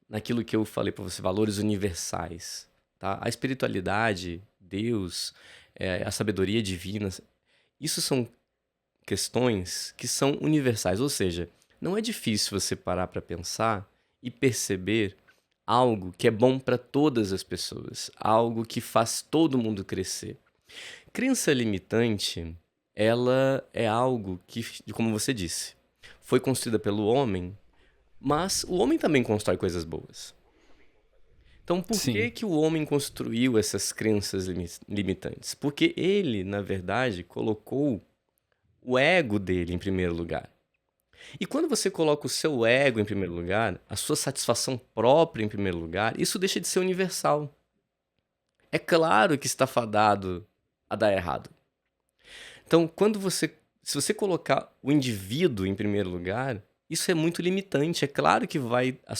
naquilo que eu falei para você, valores universais, tá? A espiritualidade, Deus, a sabedoria divina, isso são questões que são universais, ou seja, não é difícil você parar para pensar e perceber algo que é bom para todas as pessoas, algo que faz todo mundo crescer. Crença limitante, ela é algo que, como você disse, foi construída pelo homem, mas o homem também constrói coisas boas. Então, por que Sim, que o homem construiu essas crenças limitantes? Porque ele, na verdade, colocou o ego dele em primeiro lugar. E quando você coloca o seu ego em primeiro lugar, a sua satisfação própria em primeiro lugar, isso deixa de ser universal. É claro que está fadado a dar errado. Então, se você colocar o indivíduo em primeiro lugar, isso é muito limitante. É claro que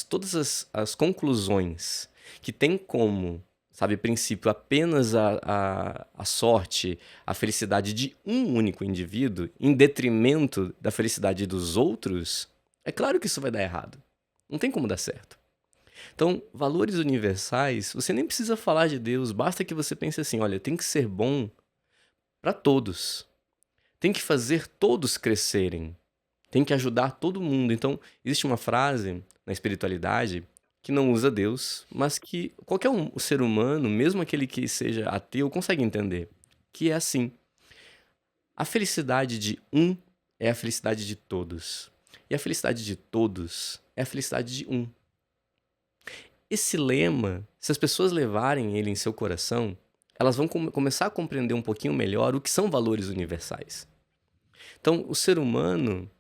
todas as conclusões que tem como, sabe, princípio apenas a sorte, a felicidade de um único indivíduo, em detrimento da felicidade dos outros, é claro que isso vai dar errado. Não tem como dar certo. Então, valores universais, você nem precisa falar de Deus, basta que você pense assim: olha, tem que ser bom para todos. Tem que fazer todos crescerem. Tem que ajudar todo mundo. Então, existe uma frase na espiritualidade que não usa Deus, mas que qualquer ser humano, mesmo aquele que seja ateu, consegue entender. Que é assim: a felicidade de um é a felicidade de todos. E a felicidade de todos é a felicidade de um. Esse lema, se as pessoas levarem ele em seu coração, elas vão começar a compreender um pouquinho melhor o que são valores universais. Então, o ser humano,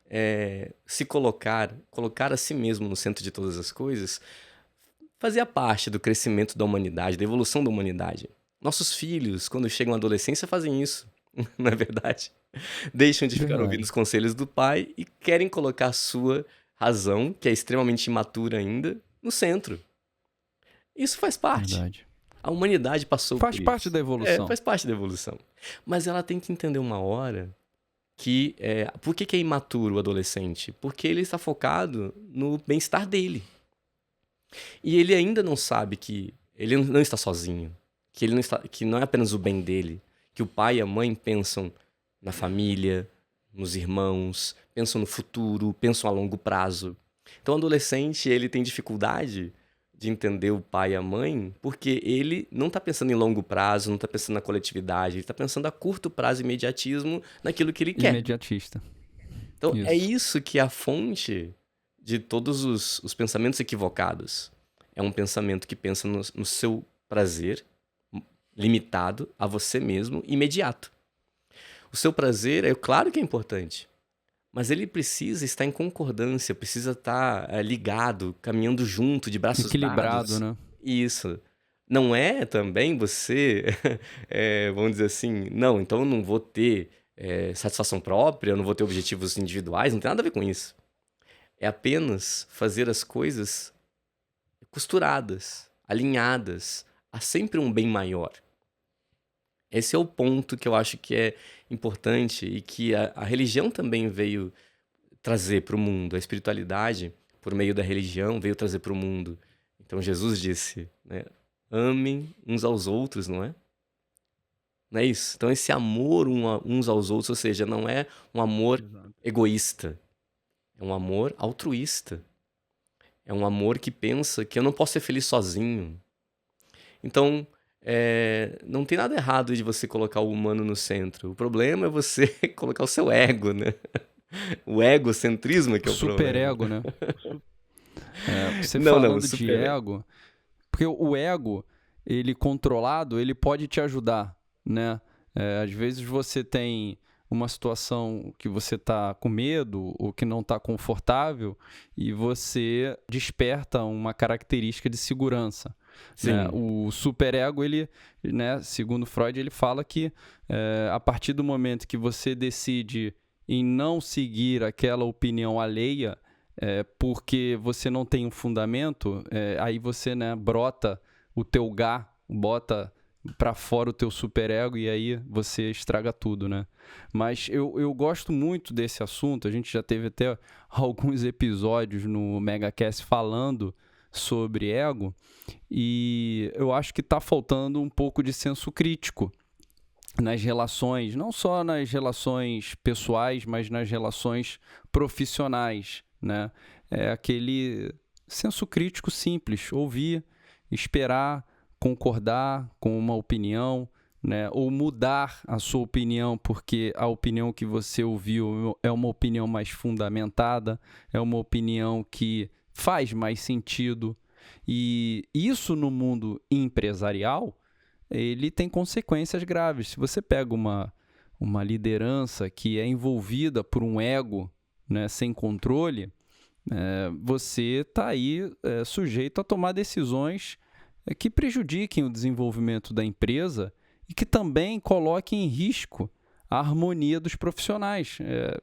se colocar a si mesmo no centro de todas as coisas, fazia parte do crescimento da humanidade, da evolução da humanidade. Nossos filhos, quando chegam à adolescência, fazem isso, não é verdade? Deixam de ficar ouvindo verdade, os conselhos do pai e querem colocar a sua razão, que é extremamente imatura ainda, no centro. Isso faz parte. verdade. A humanidade passou Faz por parte isso. da evolução. Faz parte da evolução. Mas ela tem que entender uma hora que por que é imaturo o adolescente? Porque ele está focado no bem-estar dele. E ele ainda não sabe que ele não está sozinho, que não é apenas o bem dele, que o pai e a mãe pensam na família, nos irmãos, pensam no futuro, pensam a longo prazo. Então o adolescente, ele tem dificuldade de entender o pai e a mãe, porque ele não está pensando em longo prazo, não está pensando na coletividade, ele está pensando a curto prazo, imediatismo, naquilo que ele quer. Imediatista. Então, é Isso. isso que é a fonte de todos os pensamentos equivocados. É um pensamento que pensa no seu prazer, limitado a você mesmo, imediato. O seu prazer, é claro que é importante, mas ele precisa estar em concordância, precisa estar ligado, caminhando junto, de braços Equilibrado, dados. né? Isso. Não é também você, vamos dizer assim, não, então eu não vou ter satisfação própria, eu não vou ter objetivos individuais, não tem nada a ver com isso. É apenas fazer as coisas costuradas, alinhadas, a sempre um bem maior. Esse é o ponto que eu acho que é importante e que a religião também veio trazer para o mundo. A espiritualidade, por meio da religião, veio trazer para o mundo. Então Jesus disse, né? Amem uns aos outros, não é? Não é isso? Então esse amor uns aos outros, ou seja, não é um amor Exato. egoísta, é um amor altruísta. É um amor que pensa que eu não posso ser feliz sozinho. Então, não tem nada errado de você colocar o humano no centro. O problema é você colocar o seu ego, né? O egocentrismo é que é o problema. Superego, né? Você Não, falando de super. ego, porque o ego, ele controlado, ele pode te ajudar, né? Às vezes você tem uma situação que você está com medo ou que não está confortável e você desperta uma característica de segurança. né? Sim. O superego, ele, né, segundo Freud, ele fala que a partir do momento que você decide em não seguir aquela opinião alheia, porque você não tem um fundamento, aí você, né, brota o teu bota para fora o teu superego e aí você estraga tudo, né? Mas eu gosto muito desse assunto, a gente já teve até alguns episódios no MegaCast falando sobre ego, e eu acho que está faltando um pouco de senso crítico nas relações, não só nas relações pessoais, mas nas relações profissionais, né? É aquele senso crítico simples, ouvir, esperar, concordar com uma opinião, né? Ou mudar a sua opinião porque a opinião que você ouviu é uma opinião mais fundamentada, é uma opinião que faz mais sentido. E isso no mundo empresarial, ele tem consequências graves. Se você pega uma liderança que é envolvida por um ego, né, sem controle, você está aí sujeito a tomar decisões que prejudiquem o desenvolvimento da empresa e que também coloquem em risco a harmonia dos profissionais.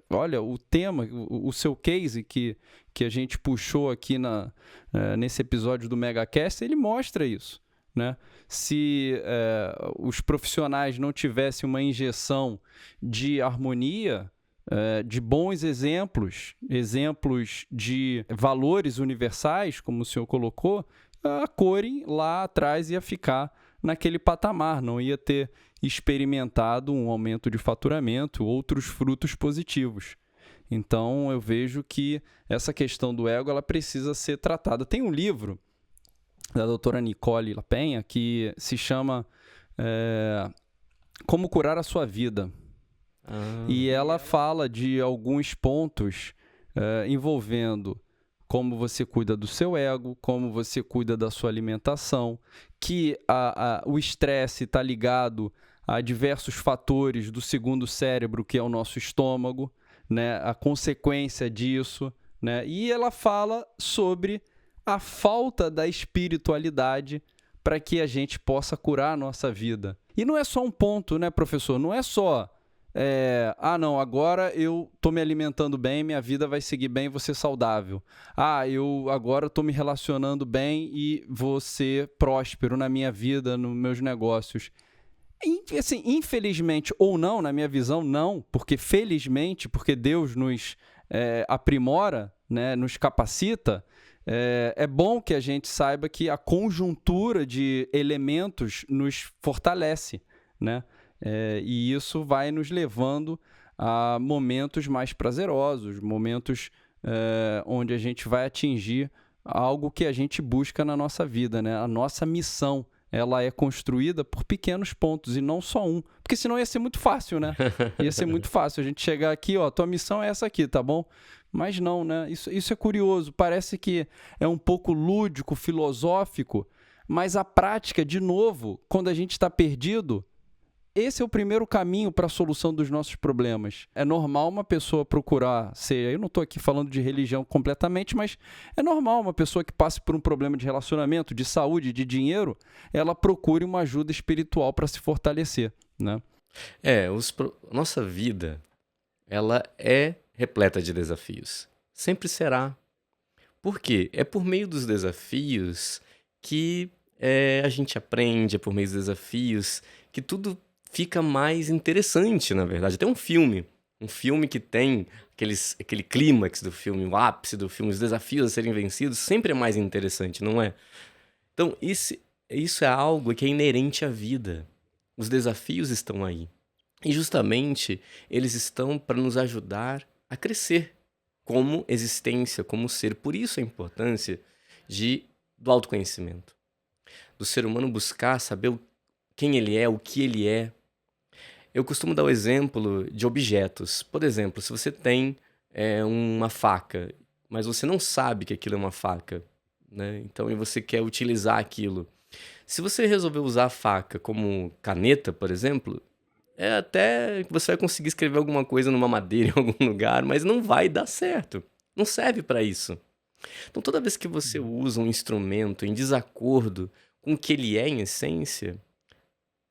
Olha, o tema, o seu case que a gente puxou aqui nesse episódio do MegaCast, ele mostra isso, né? Se os profissionais não tivessem uma injeção de harmonia, de bons exemplos de valores universais, como o senhor colocou, a Corin lá atrás ia ficar naquele patamar, não ia ter experimentado um aumento de faturamento, outros frutos positivos. Então, eu vejo que essa questão do ego ela precisa ser tratada. Tem um livro da doutora Nicole LaPenha que se chama Como Curar a Sua Vida. E ela fala de alguns pontos envolvendo como você cuida do seu ego, como você cuida da sua alimentação, que o estresse está ligado a diversos fatores do segundo cérebro, que é o nosso estômago, né? A consequência disso, né? E ela fala sobre a falta da espiritualidade para que a gente possa curar a nossa vida. E não é só um ponto, né, professor? Não é só não, agora eu estou me alimentando bem, minha vida vai seguir bem, vou ser saudável. Eu agora estou me relacionando bem e vou ser próspero na minha vida, nos meus negócios. Assim, infelizmente ou não, na minha visão, não, porque felizmente, porque Deus nos aprimora, né, nos capacita, é bom que a gente saiba que a conjuntura de elementos nos fortalece, né? E isso vai nos levando a momentos mais prazerosos, momentos onde a gente vai atingir algo que a gente busca na nossa vida, né? A nossa missão, ela é construída por pequenos pontos e não só um. Porque senão ia ser muito fácil, né? Ia ser muito fácil a gente chegar aqui, ó, tua missão é essa aqui, tá bom? Mas não, né? Isso é curioso, parece que é um pouco lúdico, filosófico, mas a prática, de novo, quando a gente está perdido, esse é o primeiro caminho para a solução dos nossos problemas. É normal uma pessoa procurar ser... Eu não estou aqui falando de religião completamente, mas é normal uma pessoa que passe por um problema de relacionamento, de saúde, de dinheiro, ela procure uma ajuda espiritual para se fortalecer, né? Nossa vida, ela é repleta de desafios. Sempre será. Por quê? É por meio dos desafios que a gente aprende, é por meio dos desafios que tudo fica mais interessante, na verdade. Tem um filme que tem aquele clímax do filme, o ápice do filme, os desafios a serem vencidos, sempre é mais interessante, não é? Então, isso é algo que é inerente à vida. Os desafios estão aí. E justamente, eles estão para nos ajudar a crescer como existência, como ser. Por isso a importância do autoconhecimento. Do ser humano buscar saber quem ele é, o que ele é. Eu costumo dar o exemplo de objetos. Por exemplo, se você tem uma faca, mas você não sabe que aquilo é uma faca, né? Então, e você quer utilizar aquilo. Se você resolver usar a faca como caneta, por exemplo, até que você vai conseguir escrever alguma coisa numa madeira em algum lugar, mas não vai dar certo. Não serve para isso. Então, toda vez que você usa um instrumento em desacordo com o que ele é em essência,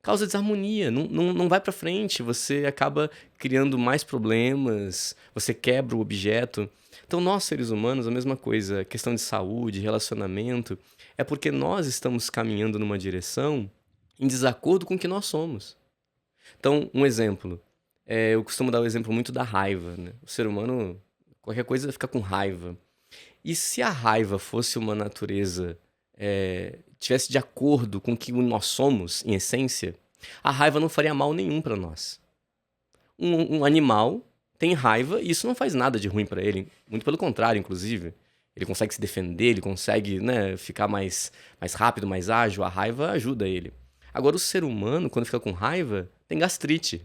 causa desarmonia, não vai para frente, você acaba criando mais problemas, você quebra o objeto. Então, nós, seres humanos, a mesma coisa, questão de saúde, relacionamento, é porque nós estamos caminhando numa direção em desacordo com o que nós somos. Então, um exemplo, eu costumo dar o exemplo muito da raiva, né? O ser humano, qualquer coisa fica com raiva. E se a raiva fosse uma natureza, tivesse de acordo com o que nós somos, em essência, a raiva não faria mal nenhum para nós. Um animal tem raiva e isso não faz nada de ruim para ele. Muito pelo contrário, inclusive. Ele consegue se defender, ele consegue, né, ficar mais rápido, mais ágil. A raiva ajuda ele. Agora, o ser humano, quando fica com raiva, tem gastrite,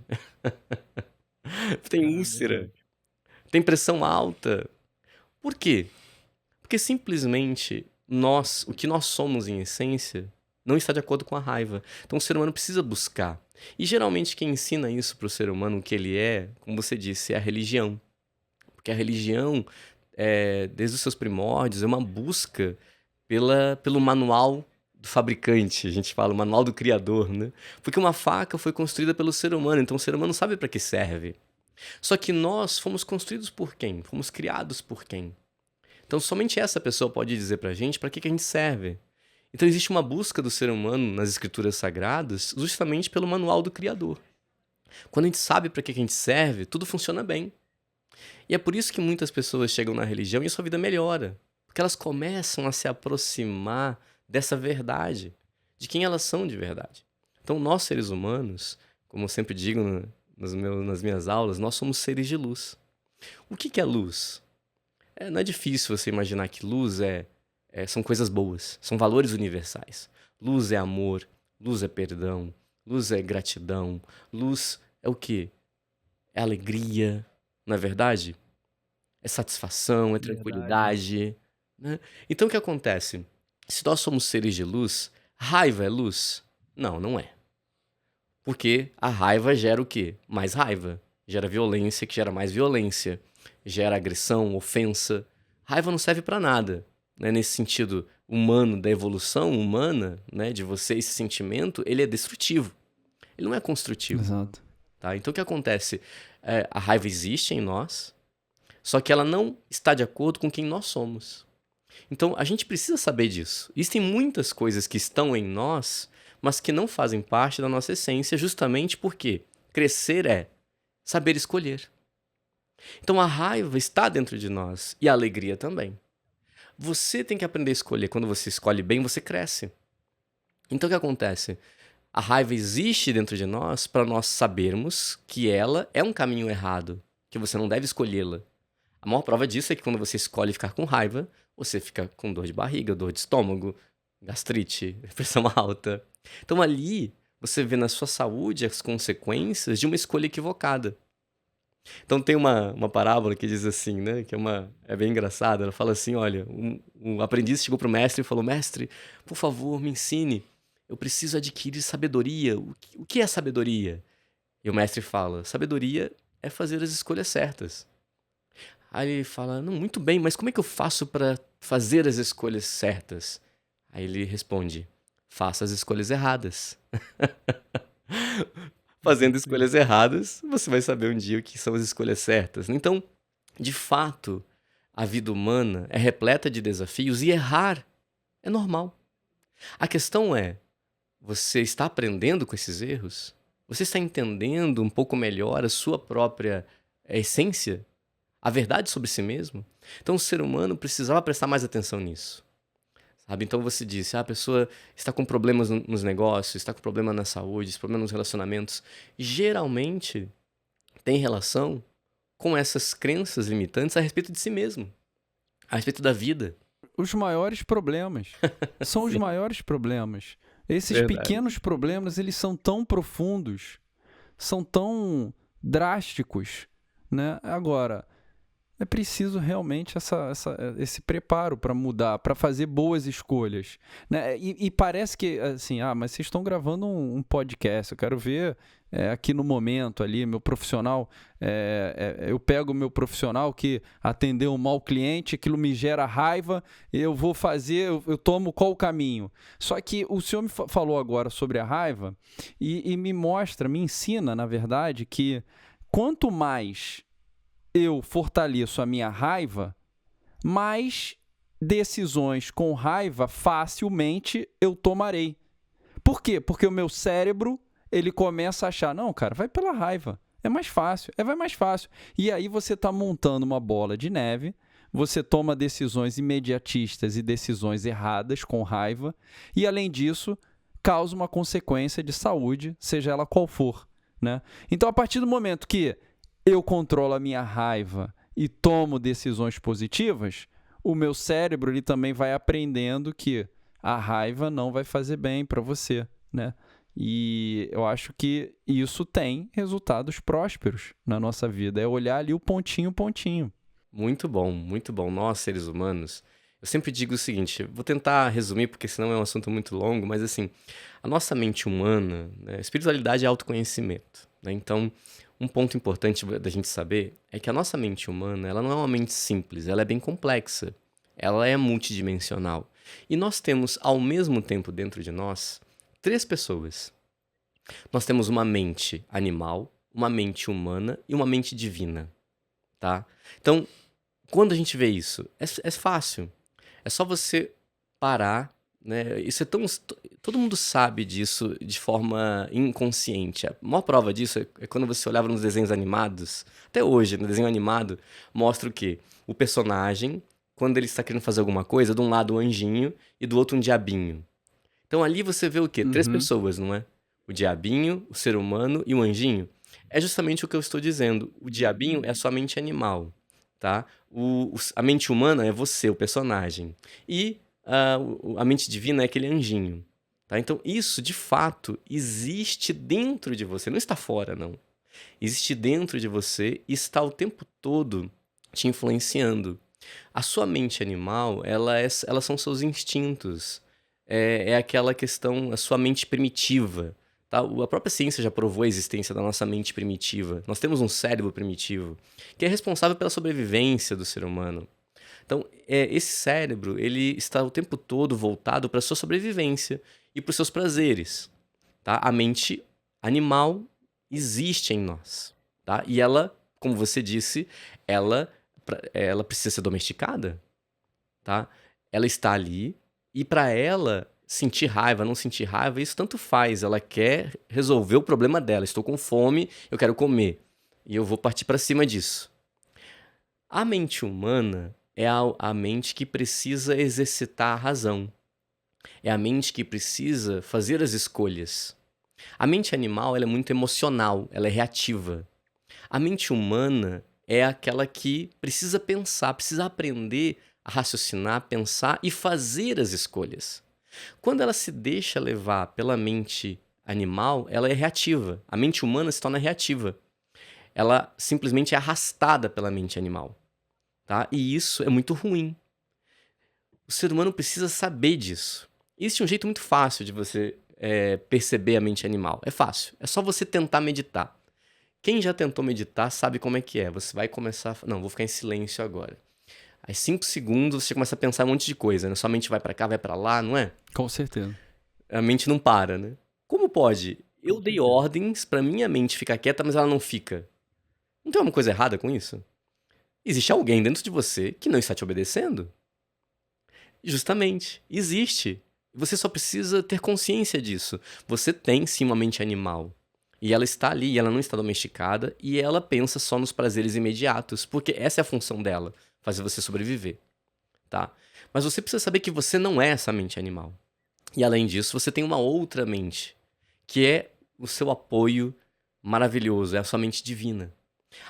tem úlcera, tem pressão alta. Por quê? Porque simplesmente o que nós somos em essência, não está de acordo com a raiva. Então o ser humano precisa buscar. E geralmente quem ensina isso para o ser humano, o que ele é, como você disse, é a religião. Porque a religião, desde os seus primórdios, é uma busca pelo manual do fabricante. A gente fala o manual do criador, né? Porque uma faca foi construída pelo ser humano, então o ser humano sabe para que serve. Só que nós fomos construídos por quem? Fomos criados por quem? Então, somente essa pessoa pode dizer pra gente para que a gente serve. Então, existe uma busca do ser humano nas escrituras sagradas justamente pelo manual do Criador. Quando a gente sabe para que a gente serve, tudo funciona bem. E é por isso que muitas pessoas chegam na religião e a sua vida melhora. Porque elas começam a se aproximar dessa verdade, de quem elas são de verdade. Então, nós, seres humanos, como eu sempre digo nas minhas aulas, nós somos seres de luz. O que é luz? Não é difícil você imaginar que luz são coisas boas, são valores universais. Luz é amor, luz é perdão, luz é gratidão, luz é o quê? É alegria, não é verdade? É satisfação, é tranquilidade. Né? Então o que acontece? Se nós somos seres de luz, raiva é luz? Não, não é. Porque a raiva gera o quê? Mais raiva. Gera violência, que gera mais violência. Gera agressão, ofensa. Raiva não serve para nada, né? Nesse sentido humano, da evolução humana, né? De você, esse sentimento, ele é destrutivo. Ele não é construtivo. Exato. Tá? Então o que acontece? A raiva existe em nós, só que ela não está de acordo com quem nós somos. Então a gente precisa saber disso. Existem muitas coisas que estão em nós, mas que não fazem parte da nossa essência, justamente porque crescer é saber escolher. Então a raiva está dentro de nós e a alegria também. Você tem que aprender a escolher. Quando você escolhe bem, você cresce. Então o que acontece? A raiva existe dentro de nós para nós sabermos que ela é um caminho errado, que você não deve escolhê-la. A maior prova disso é que quando você escolhe ficar com raiva, você fica com dor de barriga, dor de estômago, gastrite, pressão alta. Então ali você vê na sua saúde as consequências de uma escolha equivocada. Então tem uma parábola que diz assim, né? Que é bem engraçada. Ela fala assim, olha, um aprendiz chegou pro mestre e falou, mestre, por favor, me ensine. Eu preciso adquirir sabedoria. O que é sabedoria? E o mestre fala, sabedoria é fazer as escolhas certas. Aí ele fala, não, muito bem, mas como é que eu faço para fazer as escolhas certas? Aí ele responde, faça as escolhas erradas. Fazendo escolhas erradas, você vai saber um dia o que são as escolhas certas. Então, de fato, a vida humana é repleta de desafios e errar é normal. A questão é, você está aprendendo com esses erros? Você está entendendo um pouco melhor a sua própria essência? A verdade sobre si mesmo? Então, o ser humano precisava prestar mais atenção nisso. Sabe? Então você disse, a pessoa está com problemas nos negócios, está com problema na saúde, problema nos relacionamentos. Geralmente tem relação com essas crenças limitantes a respeito de si mesmo, a respeito da vida. Os maiores problemas. São os maiores problemas. Esses Verdade. pequenos problemas, eles são tão profundos, são tão drásticos, né? Agora, é preciso realmente esse preparo para mudar, para fazer boas escolhas, né? E parece que, assim, mas vocês estão gravando um podcast, eu quero ver aqui no momento ali, meu profissional, eu pego o meu profissional que atendeu um mau cliente, aquilo me gera raiva, eu vou fazer, eu tomo qual o caminho? Só que o senhor me falou agora sobre a raiva e me mostra, me ensina, na verdade, que quanto mais eu fortaleço a minha raiva, mais decisões com raiva facilmente eu tomarei. Por quê? Porque o meu cérebro, ele começa a achar, não, cara, vai pela raiva. É mais fácil, vai mais fácil. E aí você está montando uma bola de neve, você toma decisões imediatistas e decisões erradas com raiva, e além disso, causa uma consequência de saúde, seja ela qual for, né? Então, a partir do momento que eu controlo a minha raiva e tomo decisões positivas, o meu cérebro ele também vai aprendendo que a raiva não vai fazer bem para você, né? E eu acho que isso tem resultados prósperos na nossa vida. É olhar ali o pontinho, pontinho. Muito bom, muito bom. Nós, seres humanos, eu sempre digo o seguinte, vou tentar resumir porque senão é um assunto muito longo, mas assim, a nossa mente humana, né, espiritualidade é autoconhecimento, né? Então, um ponto importante da gente saber é que a nossa mente humana, ela não é uma mente simples, ela é bem complexa, ela é multidimensional. E nós temos, ao mesmo tempo, dentro de nós, 3 pessoas. Nós temos uma mente animal, uma mente humana e uma mente divina, tá? Então, quando a gente vê isso, é fácil. É só você parar, né? Isso é tão. Todo mundo sabe disso de forma inconsciente. A maior prova disso é quando você olhava nos desenhos animados. Até hoje, no desenho animado, mostra o quê? O personagem, quando ele está querendo fazer alguma coisa, de um lado um anjinho e do outro um diabinho. Então ali você vê o quê? 3 pessoas, não é? O diabinho, o ser humano e o anjinho. É justamente o que eu estou dizendo. O diabinho é a sua mente animal, tá? A mente humana é você, o personagem. E a mente divina é aquele anjinho, tá? Então isso, de fato, existe dentro de você. Não está fora, não. Existe dentro de você e está o tempo todo te influenciando. A sua mente animal, elas são seus instintos. É aquela questão, a sua mente primitiva. Tá? A própria ciência já provou a existência da nossa mente primitiva. Nós temos um cérebro primitivo que é responsável pela sobrevivência do ser humano. Então, esse cérebro ele está o tempo todo voltado para a sua sobrevivência e para os seus prazeres. Tá? A mente animal existe em nós. Tá? E ela, como você disse, ela precisa ser domesticada. Tá? Ela está ali e para ela sentir raiva, não sentir raiva, isso tanto faz. Ela quer resolver o problema dela. Estou com fome, eu quero comer. E eu vou partir para cima disso. A mente humana é a mente que precisa exercitar a razão. É a mente que precisa fazer as escolhas. A mente animal ela é muito emocional, ela é reativa. A mente humana é aquela que precisa pensar, precisa aprender a raciocinar, pensar e fazer as escolhas. Quando ela se deixa levar pela mente animal, ela é reativa. A mente humana se torna reativa. Ela simplesmente é arrastada pela mente animal. Tá? E isso é muito ruim. O ser humano precisa saber disso. Existe um jeito muito fácil de você perceber a mente animal. É fácil. É só você tentar meditar. Quem já tentou meditar sabe como é que é. Você vai começar... Não, vou ficar em silêncio agora. Aí 5 segundos você começa a pensar um monte de coisa, né? Sua mente vai pra cá, vai pra lá, não é? Com certeza. A mente não para, né? Como pode? Eu dei ordens pra minha mente ficar quieta, mas ela não fica. Não tem uma coisa errada com isso? Existe alguém dentro de você que não está te obedecendo? Justamente. Existe. Você só precisa ter consciência disso. Você tem sim uma mente animal. E ela está ali, e ela não está domesticada, e ela pensa só nos prazeres imediatos, porque essa é a função dela, fazer você sobreviver, tá? Mas você precisa saber que você não é essa mente animal. E além disso, você tem uma outra mente, que é o seu apoio maravilhoso, é a sua mente divina.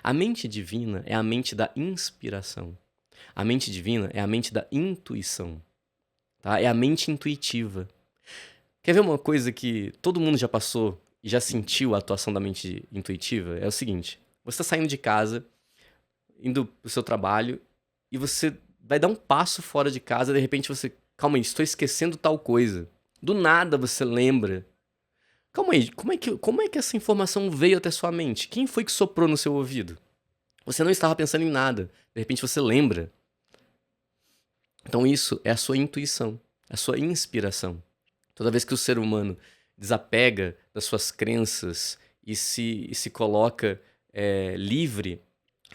A mente divina é a mente da inspiração. A mente divina é a mente da intuição, tá? É a mente intuitiva. Quer ver uma coisa que todo mundo já passou e já sentiu a atuação da mente intuitiva? É o seguinte, você está saindo de casa, indo para o seu trabalho, e você vai dar um passo fora de casa, de repente você... Calma aí, estou esquecendo tal coisa. Do nada você lembra Calma aí, como é que essa informação veio até sua mente? Quem foi que soprou no seu ouvido? Você não estava pensando em nada. De repente você lembra. Então isso é a sua intuição, a sua inspiração. Toda vez que o ser humano desapega das suas crenças e se coloca livre,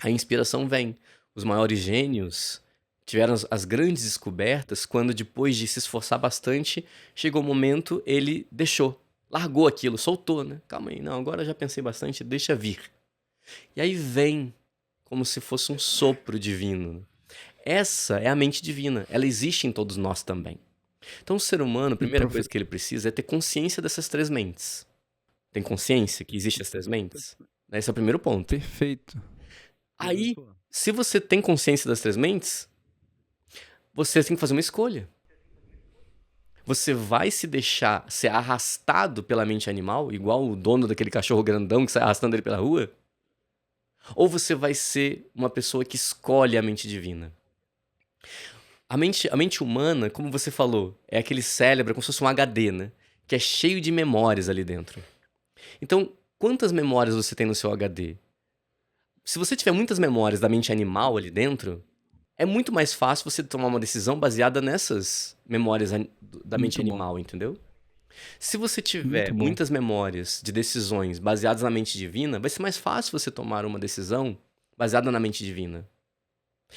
a inspiração vem. Os maiores gênios tiveram as grandes descobertas quando, depois de se esforçar bastante, chegou o momento, ele deixou, largou aquilo, soltou, né? Calma aí, não, agora eu já pensei bastante, deixa vir. E aí vem como se fosse um sopro divino. Essa é a mente divina, ela existe em todos nós também. Então o ser humano, a primeira coisa que ele precisa é ter consciência dessas três mentes. Tem consciência que existem as três mentes? Esse é o primeiro ponto. Perfeito. Aí, se você tem consciência das três mentes, você tem que fazer uma escolha. Você vai se deixar ser arrastado pela mente animal, igual o dono daquele cachorro grandão que sai arrastando ele pela rua? Ou você vai ser uma pessoa que escolhe a mente divina? A mente humana, como você falou, é aquele cérebro como se fosse um HD, né? Que é cheio de memórias ali dentro. Então, quantas memórias você tem no seu HD? Se você tiver muitas memórias da mente animal ali dentro, é muito mais fácil você tomar uma decisão baseada nessas memórias da mente animal, entendeu? Se você tiver muitas memórias de decisões baseadas na mente divina, vai ser mais fácil você tomar uma decisão baseada na mente divina.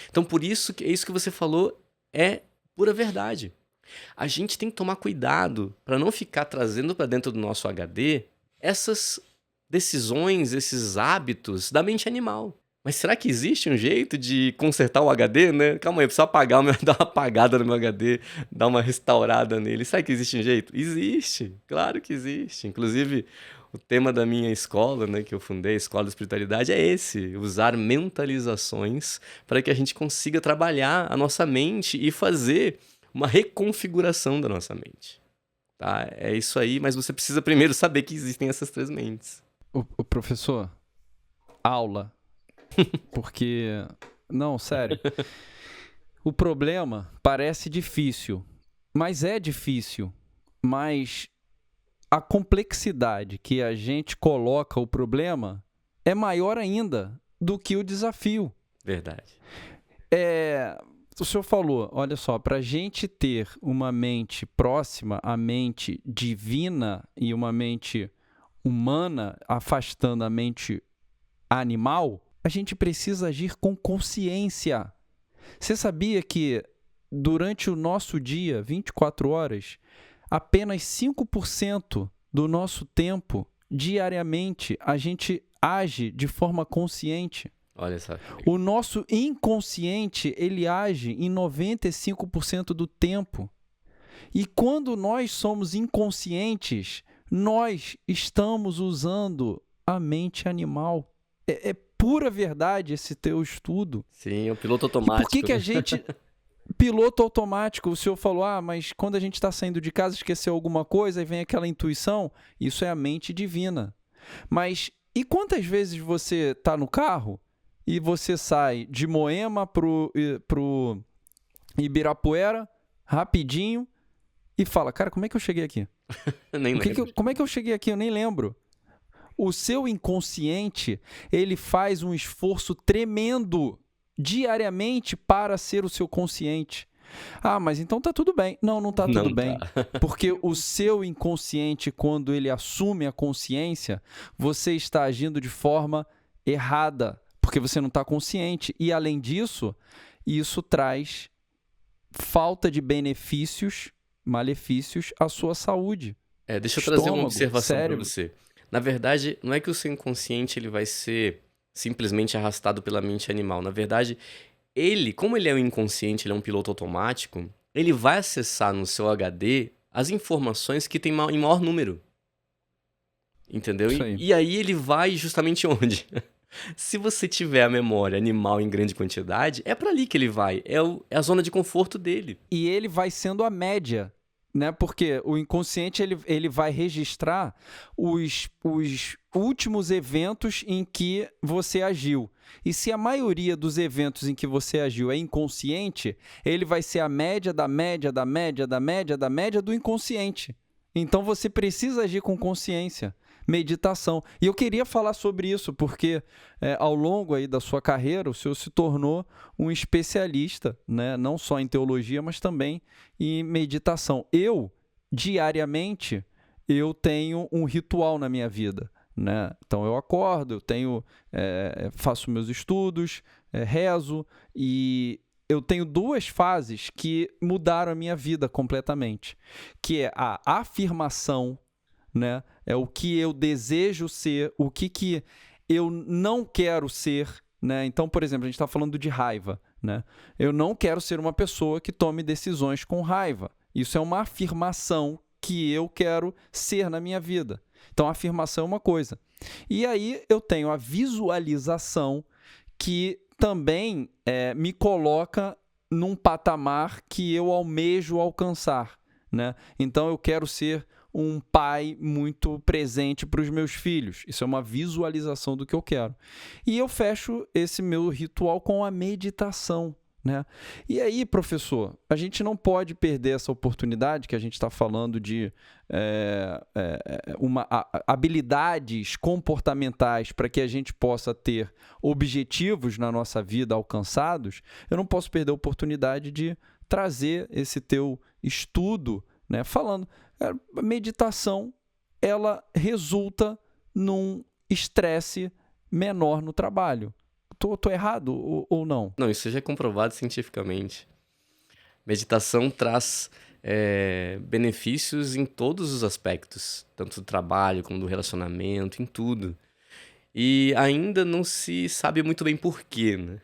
Então, por isso, que isso que você falou é pura verdade. A gente tem que tomar cuidado para não ficar trazendo para dentro do nosso HD essas decisões, esses hábitos da mente animal. Mas será que existe um jeito de consertar o HD, né? Calma aí, eu preciso apagar, dar uma apagada no meu HD, dar uma restaurada nele. Será que existe um jeito? Existe, claro que existe. Inclusive, o tema da minha escola, né, que eu fundei, a Escola da Espiritualidade, é esse: usar mentalizações para que a gente consiga trabalhar a nossa mente e fazer uma reconfiguração da nossa mente. Tá? É isso aí, mas você precisa primeiro saber que existem essas três mentes. O professor, aula. Porque, não, sério, o problema parece difícil, mas é difícil, mas a complexidade que a gente coloca o problema é maior ainda do que o desafio. Verdade. O senhor falou, olha só, para a gente ter uma mente próxima à mente divina e uma mente humana, afastando a mente animal, a gente precisa agir com consciência. Você sabia que durante o nosso dia, 24 horas, apenas 5% do nosso tempo, diariamente, a gente age de forma consciente? Olha só. O nosso inconsciente, ele age em 95% do tempo. E quando nós somos inconscientes, nós estamos usando a mente animal. É pura verdade esse teu estudo. Sim, é o piloto automático. E por que a gente... Piloto automático, o senhor falou, mas quando a gente está saindo de casa, esqueceu alguma coisa e vem aquela intuição, isso é a mente divina. Mas e quantas vezes você está no carro e você sai de Moema pro Ibirapuera, rapidinho, e fala, cara, como é que eu cheguei aqui? Nem lembro. Como é que eu cheguei aqui? Eu nem lembro. O seu inconsciente, ele faz um esforço tremendo diariamente para ser o seu consciente. Mas então tá tudo bem. Não tá tudo bem. Porque o seu inconsciente, quando ele assume a consciência, você está agindo de forma errada, porque você não está consciente. E, além disso, isso traz falta de benefícios, malefícios à sua saúde. Deixa eu trazer uma observação para você. Na verdade, não é que o seu inconsciente ele vai ser simplesmente arrastado pela mente animal. Na verdade, como ele é um inconsciente, ele é um piloto automático, ele vai acessar no seu HD as informações que tem em maior número. Entendeu? E aí ele vai justamente onde? Se você tiver a memória animal em grande quantidade, é para ali que ele vai. É a zona de conforto dele. E ele vai sendo a média, né? Porque o inconsciente ele vai registrar os últimos eventos em que você agiu. E se a maioria dos eventos em que você agiu é inconsciente, ele vai ser a média da média da média da média da média do inconsciente. Então você precisa agir com consciência. Meditação. E eu queria falar sobre isso, porque ao longo aí da sua carreira, o senhor se tornou um especialista, né? Não só em teologia, mas também em meditação. Eu, diariamente, eu tenho um ritual na minha vida, né? Então eu acordo, faço meus estudos, rezo, e eu tenho duas fases que mudaram a minha vida completamente, que é a afirmação, né? É o que eu desejo ser, o que eu não quero ser, né? Então, por exemplo, a gente está falando de raiva, né? Eu não quero ser uma pessoa que tome decisões com raiva. Isso é uma afirmação que eu quero ser na minha vida. Então, a afirmação é uma coisa. E aí eu tenho a visualização, que também me coloca num patamar que eu almejo alcançar, né? Então, eu quero ser um pai muito presente para os meus filhos. Isso é uma visualização do que eu quero. E eu fecho esse meu ritual com a meditação, né? E aí, professor, a gente não pode perder essa oportunidade, que a gente está falando de habilidades comportamentais para que a gente possa ter objetivos na nossa vida alcançados. Eu não posso perder a oportunidade de trazer esse teu estudo, né, falando. A meditação, ela resulta num estresse menor no trabalho. Tô errado ou não? Não, isso já é comprovado cientificamente. Meditação traz benefícios em todos os aspectos, tanto do trabalho como do relacionamento, em tudo. E ainda não se sabe muito bem por quê, né?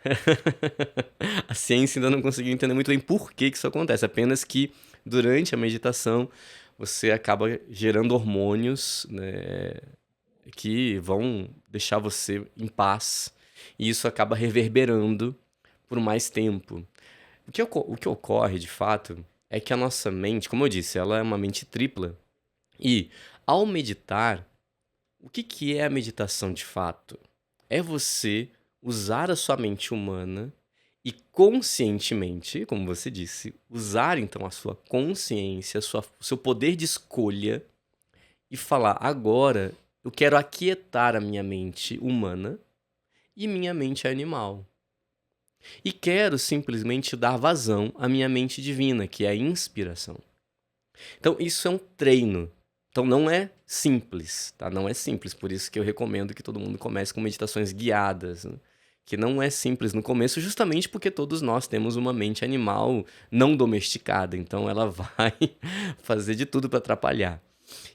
A ciência ainda não conseguiu entender muito bem por que isso acontece, apenas que durante a meditação você acaba gerando hormônios, né, que vão deixar você em paz, e isso acaba reverberando por mais tempo. O que ocorre, de fato, é que a nossa mente, como eu disse, ela é uma mente tripla, e ao meditar, o que é a meditação de fato? É você usar a sua mente humana e conscientemente, como você disse, usar então a sua consciência, o seu poder de escolha e falar: agora eu quero aquietar a minha mente humana e minha mente animal. E quero simplesmente dar vazão à minha mente divina, que é a inspiração. Então, isso é um treino. Então, não é simples, tá? Não é simples. Por isso que eu recomendo que todo mundo comece com meditações guiadas, né? Que não é simples no começo, justamente porque todos nós temos uma mente animal não domesticada. Então, ela vai fazer de tudo para atrapalhar.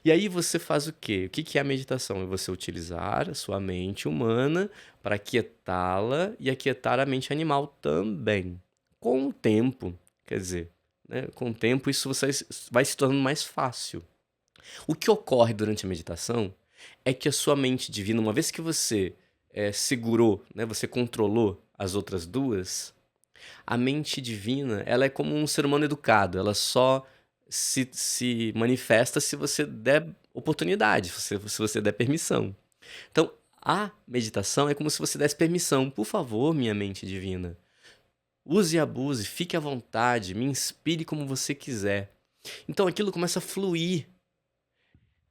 E aí você faz o quê? O que é a meditação? É você utilizar a sua mente humana para aquietá-la e aquietar a mente animal também. Com o tempo, quer dizer, né, com o tempo isso vai se tornando mais fácil. O que ocorre durante a meditação é que a sua mente divina, uma vez que você segurou, né, você controlou as outras duas, a mente divina ela é como um ser humano educado, ela só se manifesta se você der oportunidade, se você der permissão. Então, a meditação é como se você desse permissão. Por favor, minha mente divina, use e abuse, fique à vontade, me inspire como você quiser. Então, aquilo começa a fluir.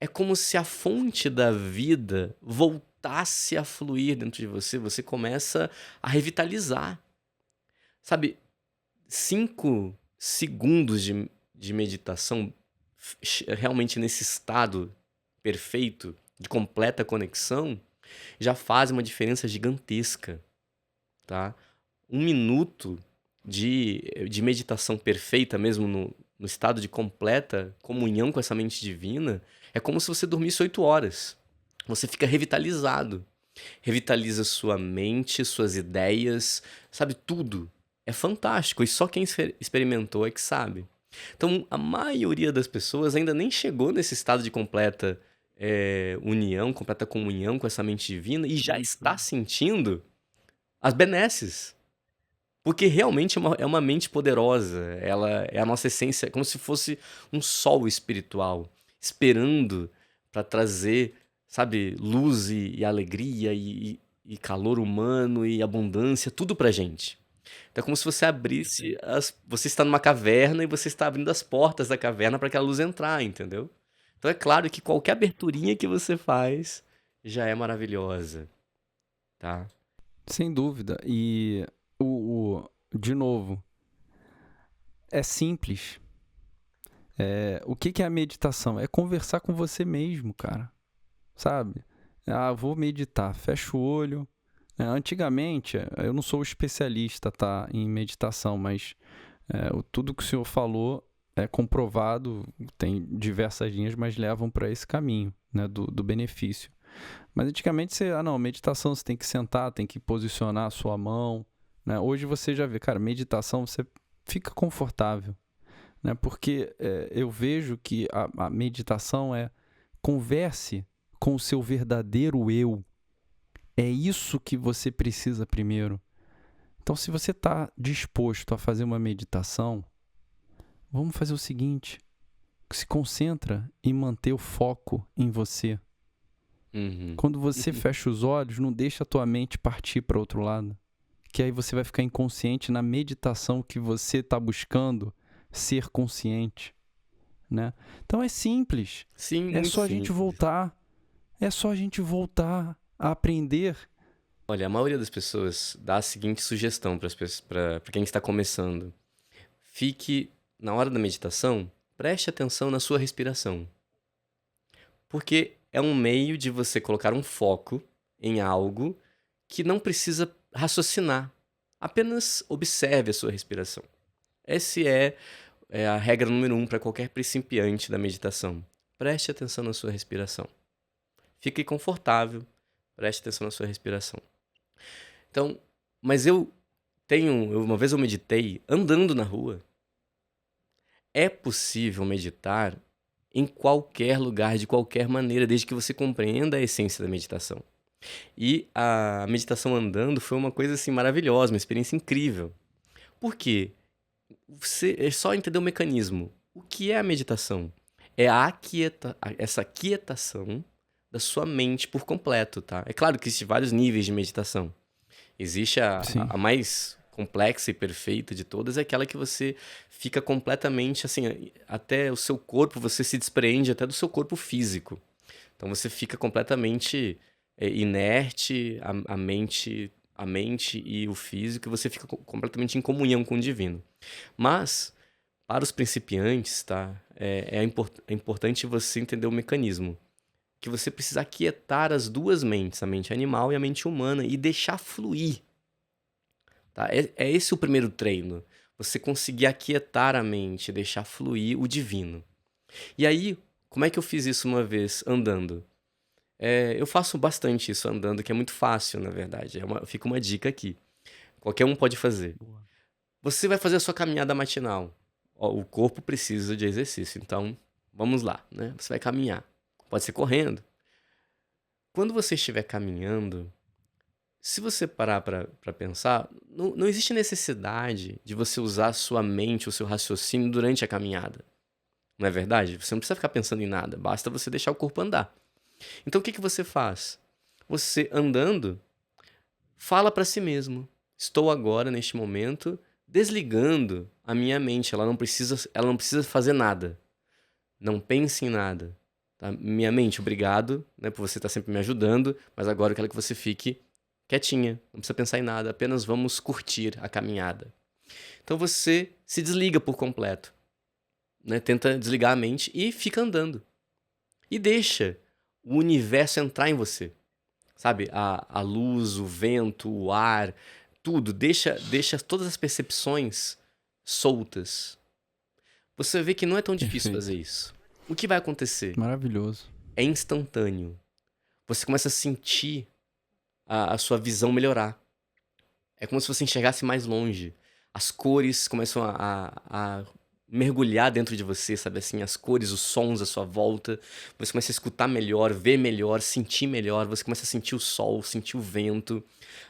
É como se a fonte da vida voltasse a fluir dentro de você. Você começa a revitalizar. Sabe, 5 segundos de meditação, realmente nesse estado perfeito, de completa conexão, já faz uma diferença gigantesca, tá? 1 minuto de meditação perfeita, mesmo no estado de completa comunhão com essa mente divina, é como se você dormisse 8 horas. Você fica revitalizado. Revitaliza sua mente, suas ideias, sabe, tudo. É fantástico, e só quem experimentou é que sabe. Então, a maioria das pessoas ainda nem chegou nesse estado de completa união, completa comunhão com essa mente divina e já está sentindo as benesses. Porque realmente é uma mente poderosa, ela é a nossa essência, como se fosse um sol espiritual, esperando para trazer, sabe, luz e alegria e calor humano e abundância, tudo pra gente. Então é como se você você está numa caverna e você está abrindo as portas da caverna para aquela luz entrar, entendeu? Então é claro que qualquer aberturinha que você faz já é maravilhosa, tá? Sem dúvida. E de novo, é simples. O que que é a meditação? É conversar com você mesmo, cara. Sabe? Ah, vou meditar, fecha o olho. Antigamente, eu não sou especialista, tá, em meditação, mas tudo que o senhor falou é comprovado, tem diversas linhas, mas levam para esse caminho, né, do benefício. Mas antigamente não, meditação você tem que sentar, tem que posicionar a sua mão, né? Hoje você já vê, cara, meditação você fica confortável, né? Porque eu vejo que a meditação converse com o seu verdadeiro eu. É isso que você precisa primeiro. Então, se você está disposto a fazer uma meditação, vamos fazer o seguinte: se concentra em manter o foco em você. Uhum. Quando você fecha os olhos, não deixa a tua mente partir para outro lado, que aí você vai ficar inconsciente na meditação que você está buscando ser consciente, né? Então é simples, Sim, é muito só a gente simples. voltar, a aprender. Olha, a maioria das pessoas dá a seguinte sugestão para quem está começando. Fique, na hora da meditação, preste atenção na sua respiração. Porque é um meio de você colocar um foco em algo que não precisa raciocinar. Apenas observe a sua respiração. Essa é a regra número 1 para qualquer principiante da meditação. Preste atenção na sua respiração. Fique confortável, preste atenção na sua respiração. Então, mas uma vez eu meditei andando na rua. É possível meditar em qualquer lugar, de qualquer maneira, desde que você compreenda a essência da meditação. E a meditação andando foi uma coisa assim maravilhosa, uma experiência incrível. Por quê? Você é só entender o mecanismo. O que é a meditação? É essa aquietação da sua mente por completo, tá? É claro que existem vários níveis de meditação. Existe Sim, a mais complexa e perfeita de todas, é aquela que você fica completamente assim, até o seu corpo, você se despreende até do seu corpo físico. Então você fica completamente inerte, a mente e o físico, e você fica completamente em comunhão com o divino. Mas, para os principiantes, tá? É importante você entender o mecanismo. Que você precisa aquietar as duas mentes, a mente animal e a mente humana, e deixar fluir. Tá? É esse o primeiro treino. Você conseguir aquietar a mente, deixar fluir o divino. E aí, como é que eu fiz isso uma vez andando? Eu faço bastante isso andando, que é muito fácil, na verdade. Fica uma dica aqui. Qualquer um pode fazer. boa. Você vai fazer a sua caminhada matinal. Ó, o corpo precisa de exercício, então vamos lá, né? Você vai caminhar. Pode ser correndo. Quando você estiver caminhando, se você parar para pensar, não existe necessidade de você usar a sua mente, o seu raciocínio durante a caminhada. Não é verdade? Você não precisa ficar pensando em nada, basta você deixar o corpo andar. Então o que você faz? Você andando, fala para si mesmo: estou agora, neste momento, desligando a minha mente. Ela não precisa fazer nada. Não pense em nada. Tá? Minha mente, obrigado, né, por você estar sempre me ajudando, mas agora eu quero que você fique quietinha. Não precisa pensar em nada, apenas vamos curtir a caminhada. Então você se desliga por completo, né? Tenta desligar a mente e fica andando. E deixa o universo entrar em você. Sabe? A luz, o vento, o ar, tudo. Deixa todas as percepções soltas. Você vê que não é tão difícil fazer Perfeito. isso. O que vai acontecer? Maravilhoso. É instantâneo. Você começa a sentir a sua visão melhorar. É como se você enxergasse mais longe. As cores começam a mergulhar dentro de você, sabe assim? As cores, os sons à sua volta. Você começa a escutar melhor, ver melhor, sentir melhor. Você começa a sentir o sol, sentir o vento,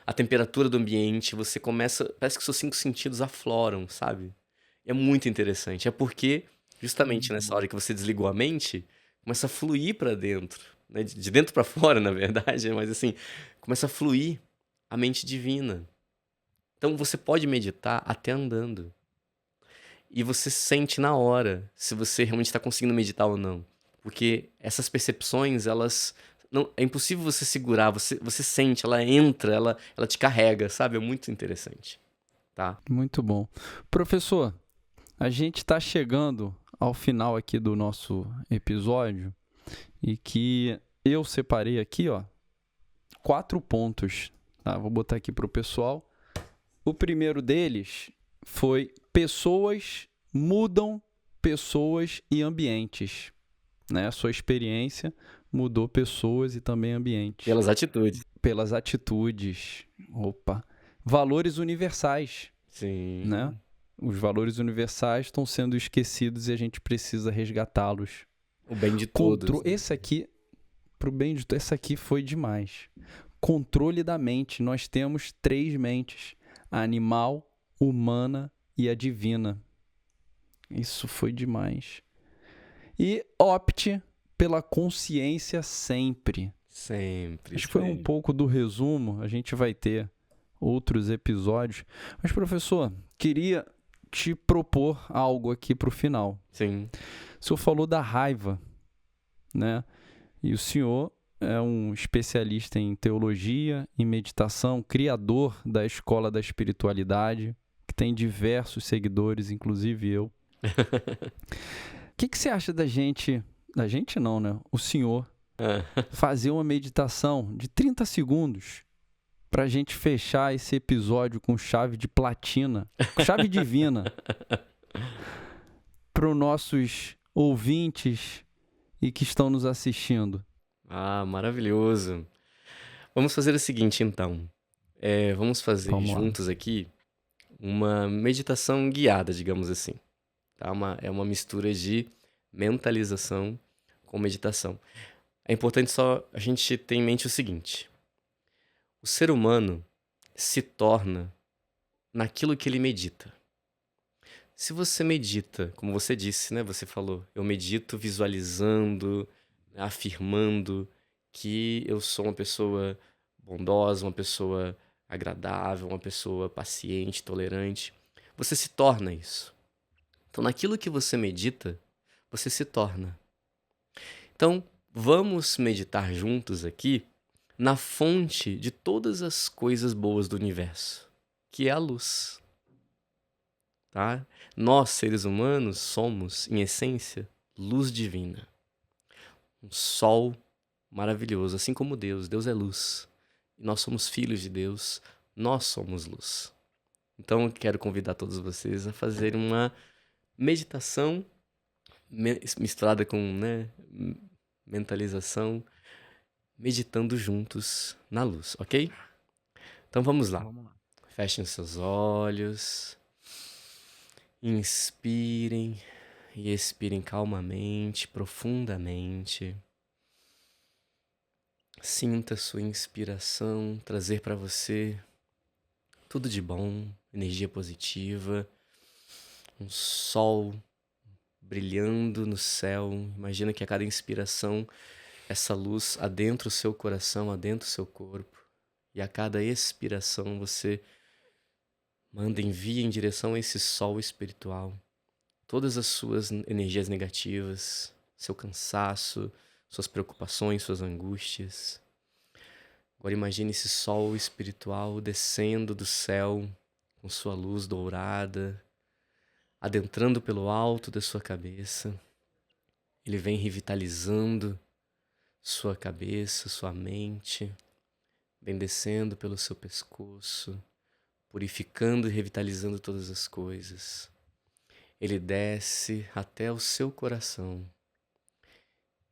a temperatura do ambiente. Você começa. Parece que seus cinco sentidos afloram, sabe? É muito interessante. É porque, justamente Muito nessa bom. hora que você desligou a mente, começa a fluir pra dentro. Né? De dentro pra fora, na verdade. Mas assim, começa a fluir a mente divina. Então você pode meditar até andando. E você sente na hora se você realmente está conseguindo meditar ou não. Porque essas percepções, elas... Não, é impossível você segurar, você sente, ela entra, ela te carrega, sabe? É muito interessante, tá? Muito bom. Professor, a gente está chegando ao final aqui do nosso episódio e que eu separei aqui, ó, 4 pontos. Tá? Vou botar aqui para o pessoal. O primeiro deles foi: pessoas mudam pessoas e ambientes. Né? A sua experiência mudou pessoas e também ambientes. Pelas atitudes. Pelas atitudes. Opa. Valores universais. Sim. Né? Os valores universais estão sendo esquecidos e a gente precisa resgatá-los. O bem de todos. Né? Esse aqui, pro bem de todos, esse aqui foi demais. Controle da mente. Nós temos 3 mentes: a animal, humana e a divina. Isso foi demais. E opte pela consciência sempre. Sempre. Acho que foi um pouco do resumo. A gente vai ter outros episódios. Mas, professor, queria te propor algo aqui para o final. Sim. O senhor falou da raiva, né? E o senhor é um especialista em teologia, em meditação, criador da Escola da Espiritualidade, que tem diversos seguidores, inclusive eu. O que você acha da gente não, né? O senhor fazer uma meditação de 30 segundos para a gente fechar esse episódio com chave de platina, chave divina, para os nossos ouvintes e que estão nos assistindo? Ah, maravilhoso. Vamos fazer o seguinte, então. Vamos fazer juntos aqui uma meditação guiada, digamos assim. Tá? É uma mistura de mentalização com meditação. É importante só a gente ter em mente o seguinte: o ser humano se torna naquilo que ele medita. Se você medita, como você disse, né? Você falou, eu medito visualizando, afirmando que eu sou uma pessoa bondosa, uma pessoa agradável, uma pessoa paciente, tolerante. Você se torna isso. Então, naquilo que você medita, você se torna. Então, vamos meditar juntos aqui na fonte de todas as coisas boas do universo, que é a luz. Tá? Nós, seres humanos, somos, em essência, luz divina. Um sol maravilhoso, assim como Deus. Deus é luz. E nós somos filhos de Deus, nós somos luz. Então, eu quero convidar todos vocês a fazerem uma meditação misturada com mentalização, meditando juntos na luz, ok? Então vamos lá. Fechem seus olhos, inspirem e expirem calmamente, profundamente. Sinta sua inspiração trazer para você tudo de bom, energia positiva, um sol brilhando no céu. Imagina que a cada inspiração, essa luz adentra o seu coração, adentra o seu corpo. E a cada expiração você envia em direção a esse sol espiritual todas as suas energias negativas, seu cansaço, suas preocupações, suas angústias. Agora imagine esse sol espiritual descendo do céu com sua luz dourada, adentrando pelo alto da sua cabeça. Ele vem revitalizando sua cabeça, sua mente, vem descendo pelo seu pescoço, purificando e revitalizando todas as coisas. Ele desce até o seu coração.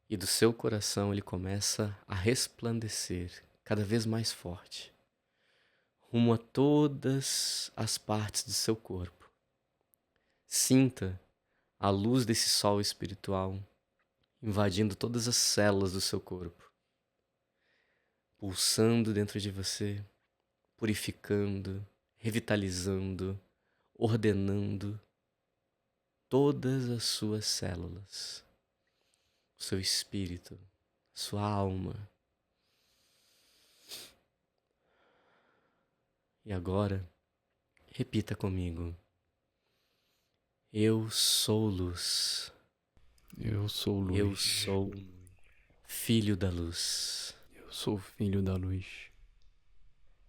E do seu coração ele começa a resplandecer cada vez mais forte, rumo a todas as partes do seu corpo. Sinta a luz desse sol espiritual invadindo todas as células do seu corpo, pulsando dentro de você, purificando, revitalizando, ordenando todas as suas células, o seu espírito, sua alma. E agora, repita comigo: eu sou luz. Eu sou luz. Eu sou filho da luz. Eu sou filho da luz.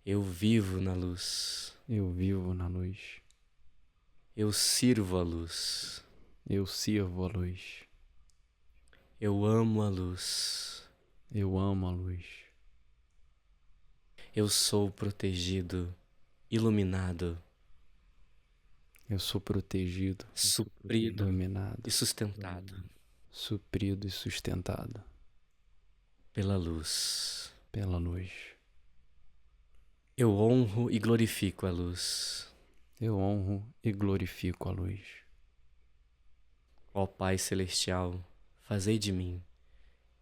Eu vivo na luz. Eu vivo na luz. Eu sirvo a luz. Eu sirvo a luz. Eu amo a luz. Eu amo a luz. Eu sou protegido, iluminado, Eu sou protegido, suprido iluminado, e sustentado suprido e sustentado pela luz. pela luz. Eu honro e glorifico a luz. Eu honro e glorifico a luz. Ó Pai Celestial, fazei de mim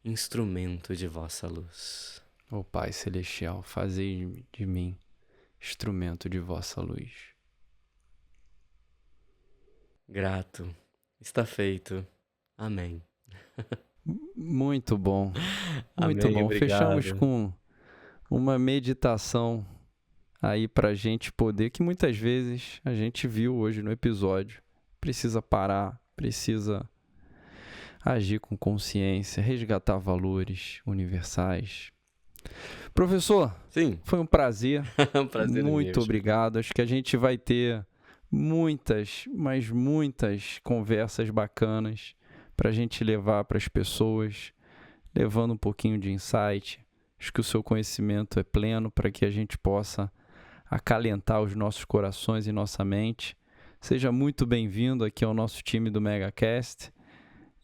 instrumento de vossa luz. Ó Pai Celestial, fazei de mim instrumento de vossa luz. Grato, está feito. Amém. Muito bom, muito Amém, bom. obrigado. Fechamos com uma meditação aí pra gente poder, que muitas vezes a gente viu hoje no episódio, precisa parar, precisa agir com consciência, resgatar valores universais. Professor, Sim, foi um prazer. um prazer Muito meu. obrigado. Acho que a gente vai ter muitas, mas muitas conversas bacanas para a gente levar para as pessoas, levando um pouquinho de insight. Acho que o seu conhecimento é pleno para que a gente possa acalentar os nossos corações e nossa mente. Seja muito bem-vindo aqui ao nosso time do MegaCast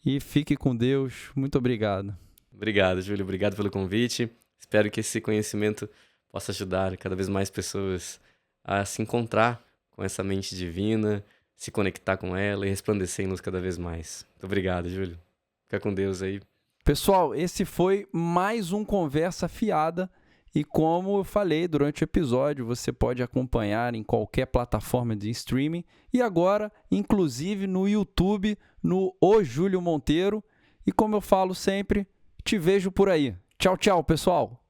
e fique com Deus. Muito obrigado. Obrigado, Júlio. Obrigado pelo convite. Espero que esse conhecimento possa ajudar cada vez mais pessoas a se encontrar com essa mente divina, se conectar com ela e resplandecer em luz cada vez mais. Muito obrigado, Júlio. Fica com Deus aí. Pessoal, esse foi mais um Conversa Fiada e como eu falei durante o episódio, você pode acompanhar em qualquer plataforma de streaming e agora, inclusive no YouTube, no O Júlio Monteiro. E como eu falo sempre, te vejo por aí. Tchau, tchau, pessoal!